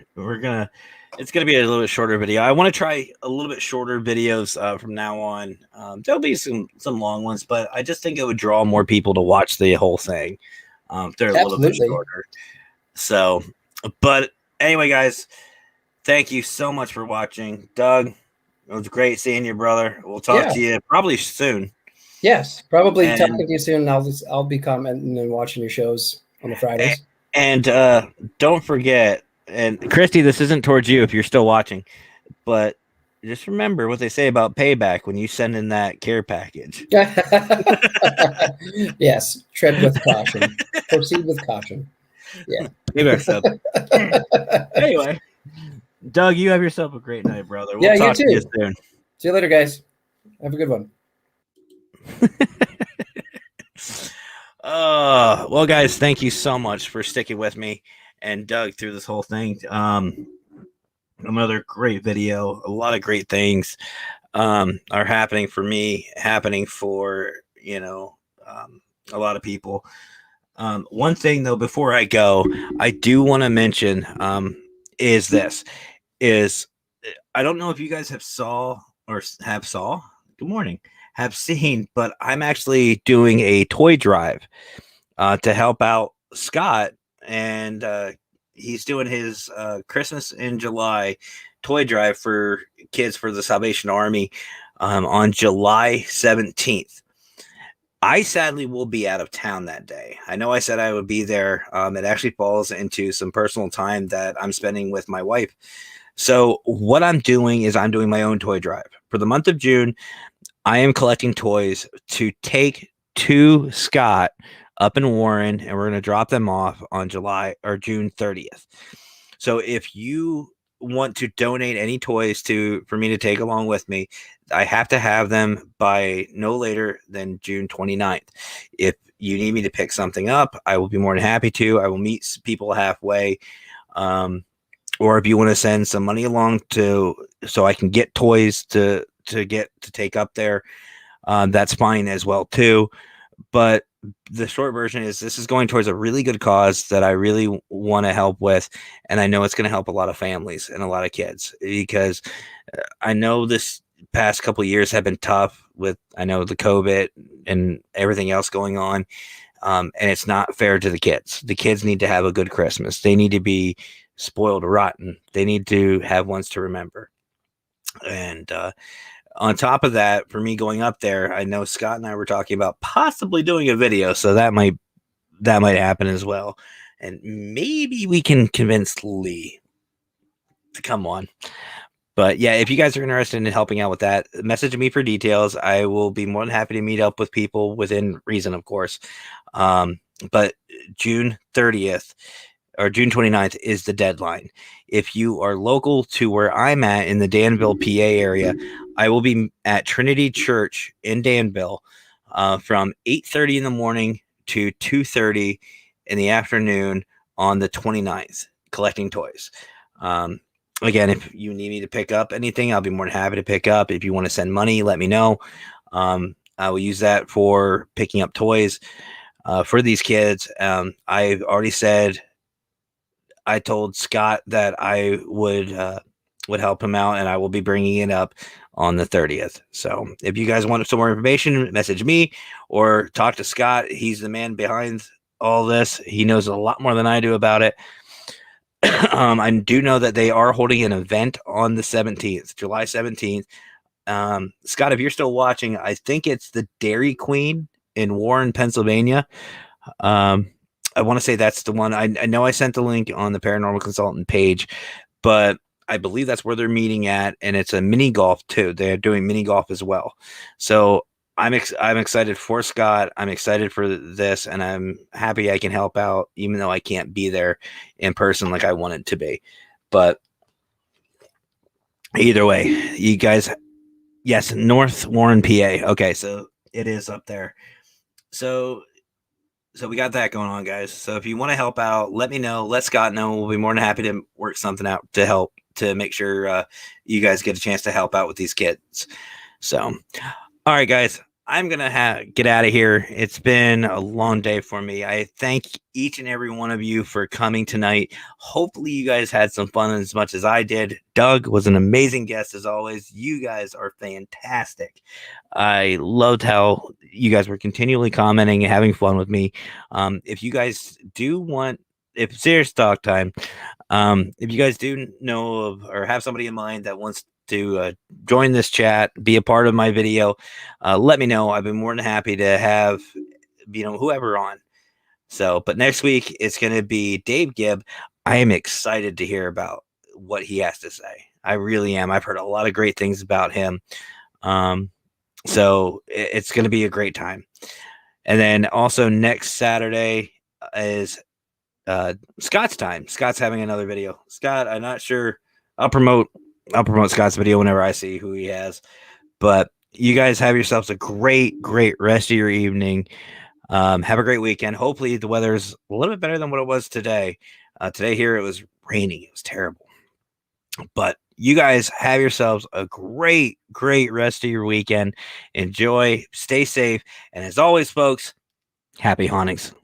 It's gonna be a little bit shorter video. I want to try a little bit shorter videos from now on. There'll be some long ones, but I just think it would draw more people to watch the whole thing. They're a little bit shorter. So, but anyway, guys, thank you so much for watching. Doug, it was great seeing you, brother. We'll talk to you probably soon. Yes, probably talking to you soon. I'll be commenting and watching your shows on the Fridays. And don't forget, and Christy, this isn't towards you if you're still watching, but just remember what they say about payback when you send in that care package. Yes, tread with caution. Proceed with caution. Yeah. Payback's up. Anyway, Doug, you have yourself a great night, brother. We'll talk to you soon. See you later, guys. Have a good one. Well, guys, thank you so much for sticking with me and Doug through this whole thing. Another great video. A lot of great things are happening for me, happening for, a lot of people. One thing though, before I go, I do want to mention is I don't know if you guys have seen, but I'm actually doing a toy drive to help out Scott, and he's doing his Christmas in July toy drive for kids for the Salvation Army on July 17th. I sadly will be out of town that day. I know I said I would be there. It actually falls into some personal time that I'm spending with my wife. So what I'm doing is I'm doing my own toy drive. For the month of June, I am collecting toys to take to Scott up in Warren, and we're going to drop them off on June 30th. So if you want to donate any toys for me to take along with me, I have to have them by no later than June 29th. If you need me to pick something up, I will be more than happy to. I will meet people halfway. Or if you want to send some money along so I can get toys to take up there, that's fine as well too. But the short version is this is going towards a really good cause that I really want to help with, and I know it's going to help a lot of families and a lot of kids, because I know this past couple of years have been tough with, I know, the COVID and everything else going on, and it's not fair to the kids. The kids need to have a good Christmas. They need to be spoiled rotten. They need to have ones to remember. And on top of that, for me going up there, I know Scott and I were talking about possibly doing a video, so that might happen as well. And maybe we can convince Lee to come on. But yeah, if you guys are interested in helping out with that, message me for details. I will be more than happy to meet up with people within reason, of course. But June 30th or June 29th is the deadline. If you are local to where I'm at in the Danville, PA area, I will be at Trinity Church in Danville from 8:30 in the morning to 2:30 in the afternoon on the 29th, collecting toys. Again, if you need me to pick up anything, I'll be more than happy to pick up. If you want to send money, let me know. I will use that for picking up toys for these kids. I've already said, I told Scott that I would help him out, and I will be bringing it up on the 30th. So if you guys want some more information, message me or talk to Scott. He's the man behind all this. He knows a lot more than I do about it. I do know that they are holding an event on the 17th, July 17th. Scott, if you're still watching, I think it's the Dairy Queen in Warren, Pennsylvania. I want to say that's the one. I know I sent the link on the Paranormal Consultant page, but I believe that's where they're meeting at, and it's a mini golf too. They're doing mini golf as well. So I'm excited for Scott. I'm excited for this, and I'm happy I can help out, even though I can't be there in person like I wanted to be. But either way, you guys, yes, North Warren, PA. Okay, so it is up there. So we got that going on, guys. So if you want to help out, let me know. Let Scott know. We'll be more than happy to work something out to help, to make sure you guys get a chance to help out with these kids. So, all right, guys, I'm going to get out of here. It's been a long day for me. I thank each and every one of you for coming tonight. Hopefully you guys had some fun as much as I did. Doug was an amazing guest as always. You guys are fantastic. I loved how you guys were continually commenting and having fun with me. If you guys do want, if serious talk time, if you guys do know of or have somebody in mind that wants to join this chat, be a part of my video, let me know. I've been more than happy to have, whoever on. So, but next week it's going to be Dave Gibb. I am excited to hear about what he has to say. I really am. I've heard a lot of great things about him. So it's going to be a great time. And then also next Saturday is Scott's time. Scott's having another video. Scott, I'm not sure. I'll promote Scott's video whenever I see who he has. But you guys have yourselves a great rest of your evening. Have a great weekend. Hopefully the weather's a little bit better than what it was today. Today here it was raining. It was terrible. But you guys have yourselves a great rest of your weekend. Enjoy, stay safe, and as always, folks, happy hauntings.